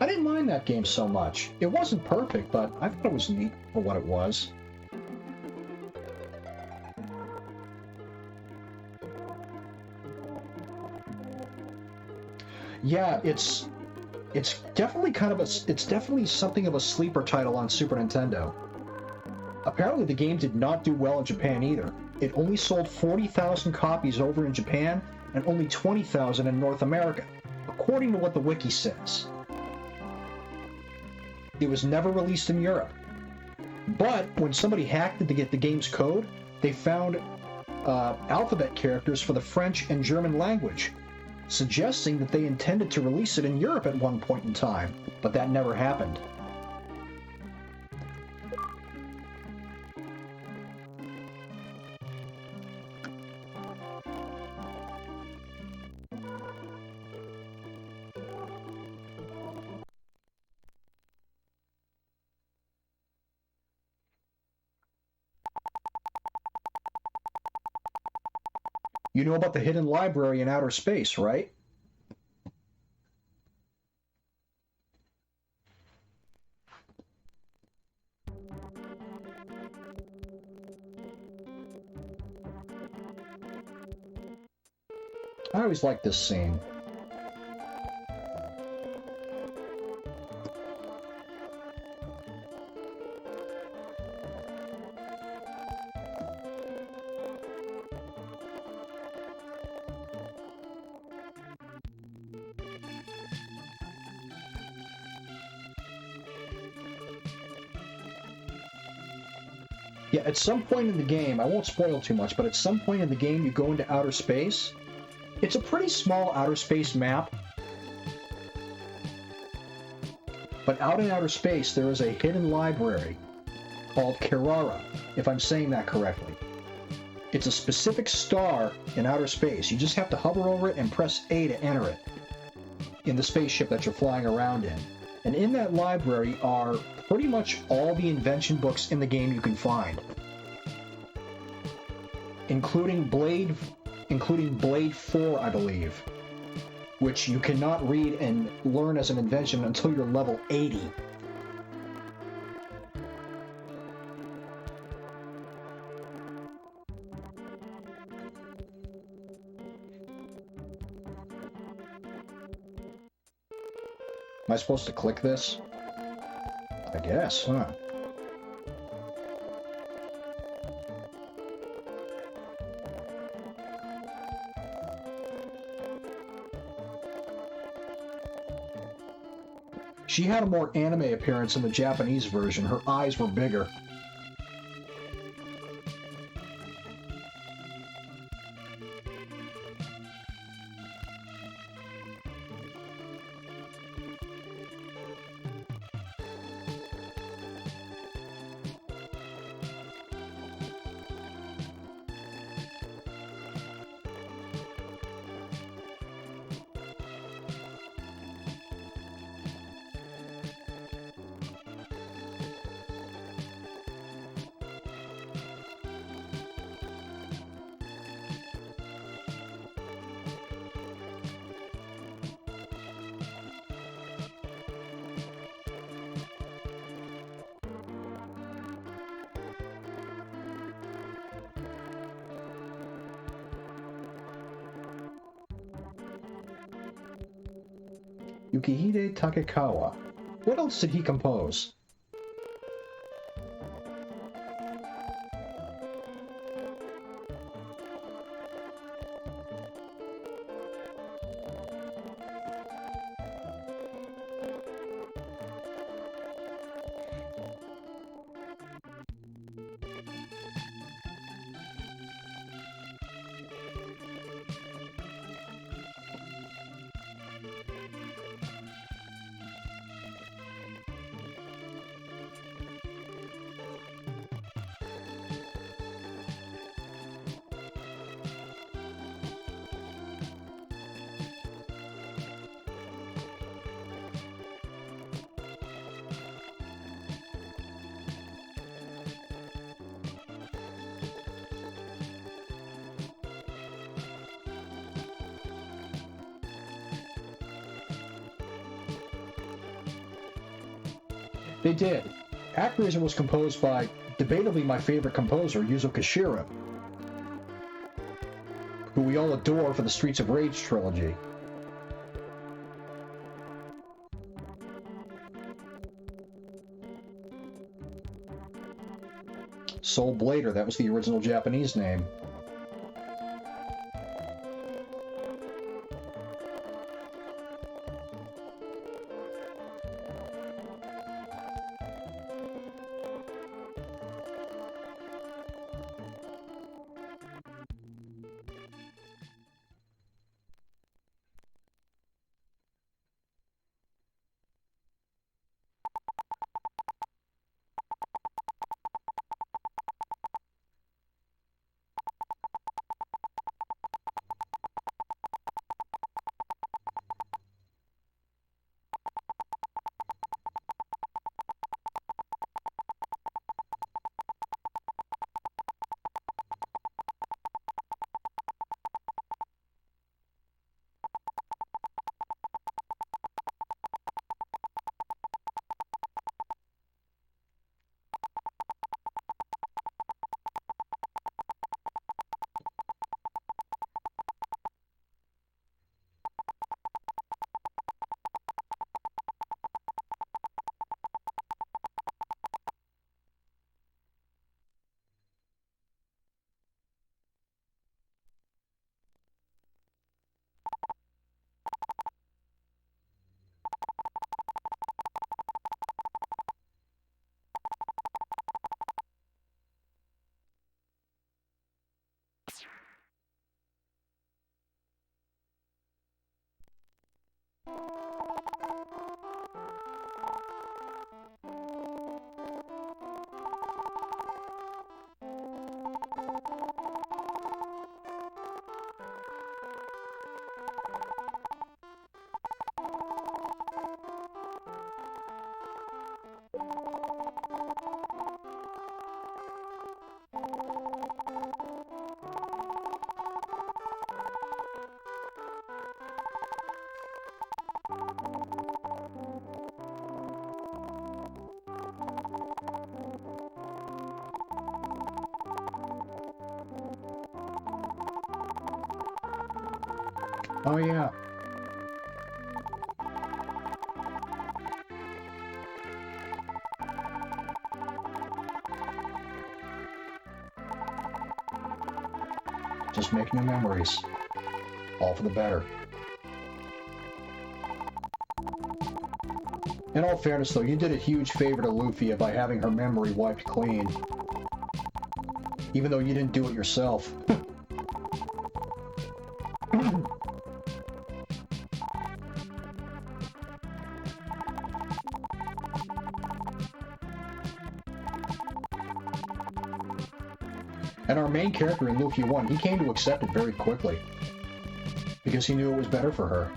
Speaker 1: I didn't mind that game so much. It wasn't perfect, but I thought it was neat for what it was. Yeah, it's definitely it's definitely something of a sleeper title on Super Nintendo. Apparently the game did not do well in Japan either. It only sold 40,000 copies over in Japan and only 20,000 in North America, according to what the wiki says. It was never released in Europe. But when somebody hacked it to get the game's code, they found alphabet characters for the French and German language, suggesting that they intended to release it in Europe at one point in time, but that never happened. You know about the hidden library in outer space, right? I always liked this scene. Yeah, at some point in the game, I won't spoil too much, but at some point in the game you go into outer space, It's a pretty small outer space map, but out in outer space there is a hidden library called Kerara, if I'm saying that correctly. It's a specific star in outer space. You just have to hover over it and press A to enter it in the spaceship that you're flying around in. And in that library are pretty much all the invention books in the game you can find, including Blade 4, I believe, which you cannot read and learn as an invention until you're level 80. Am I supposed to click this? I guess, huh? She had a more anime appearance in the Japanese version. Her eyes were bigger. Yukihide Takekawa. What else did he compose? They did. Actraiser was composed by, debatably my favorite composer, Yuzo Koshiro, who we all adore for the Streets of Rage trilogy. Soul Blader, that was the original Japanese name. Oh, yeah. Just make new memories. All for the better. In all fairness, though, you did a huge favor to Lufia by having her memory wiped clean. Even though you didn't do it yourself. And our main character in Lufia 1, he came to accept it very quickly. Because he knew it was better for her.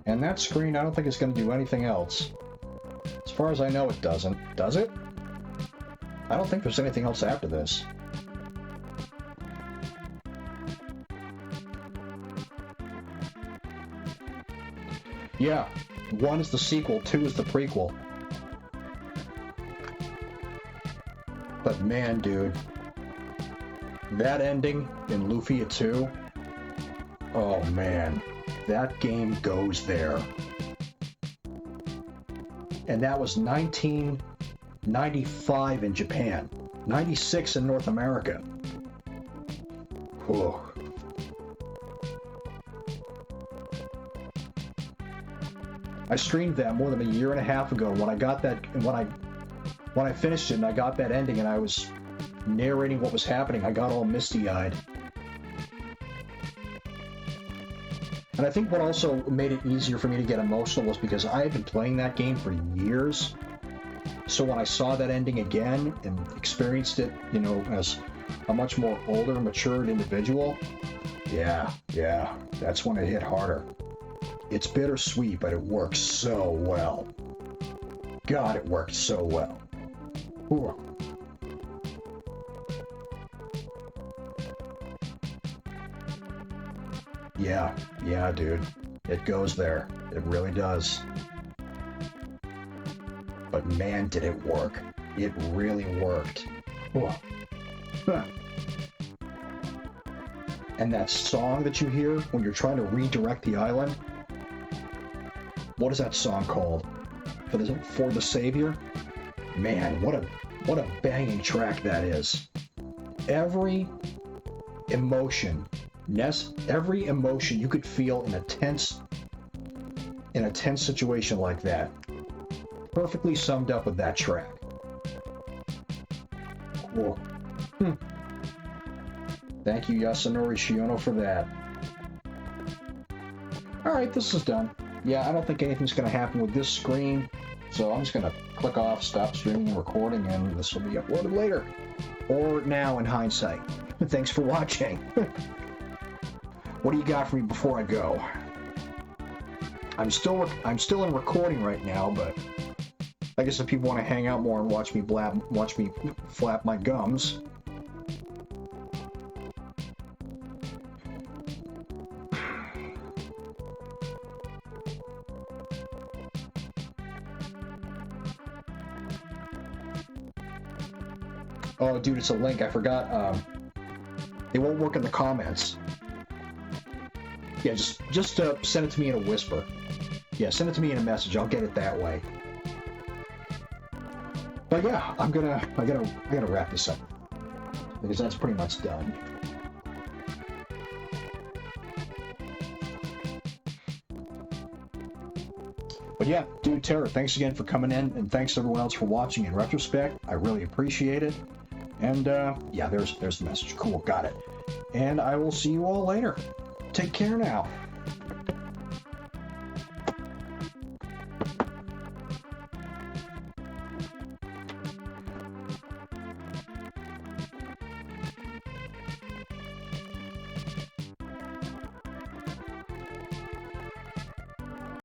Speaker 1: And that screen, I don't think it's going to do anything else. As far as I know, it doesn't. Does it? I don't think there's anything else after this. Yeah, 1 is the sequel, 2 is the prequel. But man, dude, that ending in Lufia 2, oh man, that game goes there. And that was 1995 in Japan, 96 in North America. Whew. I streamed that more than a year and a half ago when I got that, when I finished it and I got that ending and I was narrating what was happening, I got all misty-eyed. And I think what also made it easier for me to get emotional was because I had been playing that game for years. So when I saw that ending again and experienced it, you know, as a much more older, matured individual, yeah, that's when it hit harder. It's bittersweet, but it works so well. God, it worked so well. Ooh. Yeah, dude. It goes there. It really does. But man, did it work. It really worked. Huh. And that song that you hear when you're trying to redirect the island, what is that song called? For the Savior? Man, what a banging track that is. Every emotion you could feel in a tense situation like that, perfectly summed up with that track. Cool. Thank you, Yasunori Shiono, for that. Alright, this is done. Yeah, I don't think anything's going to happen with this screen, so I'm just going to click off, stop streaming and recording, and this will be uploaded later. Or now, in hindsight. Thanks for watching. What do you got for me before I go? I'm still in recording right now, but I guess if people want to hang out more and watch me flap my gums. Oh, dude, it's a link. I forgot. It won't work in the comments. Yeah, just send it to me in a whisper. Yeah, send it to me in a message. I'll get it that way. But yeah, I gotta wrap this up because that's pretty much done. But yeah, Dude Terror, thanks again for coming in, and thanks everyone else for watching. In retrospect, I really appreciate it. And yeah, there's the message. Cool, got it. And I will see you all later. Take care now.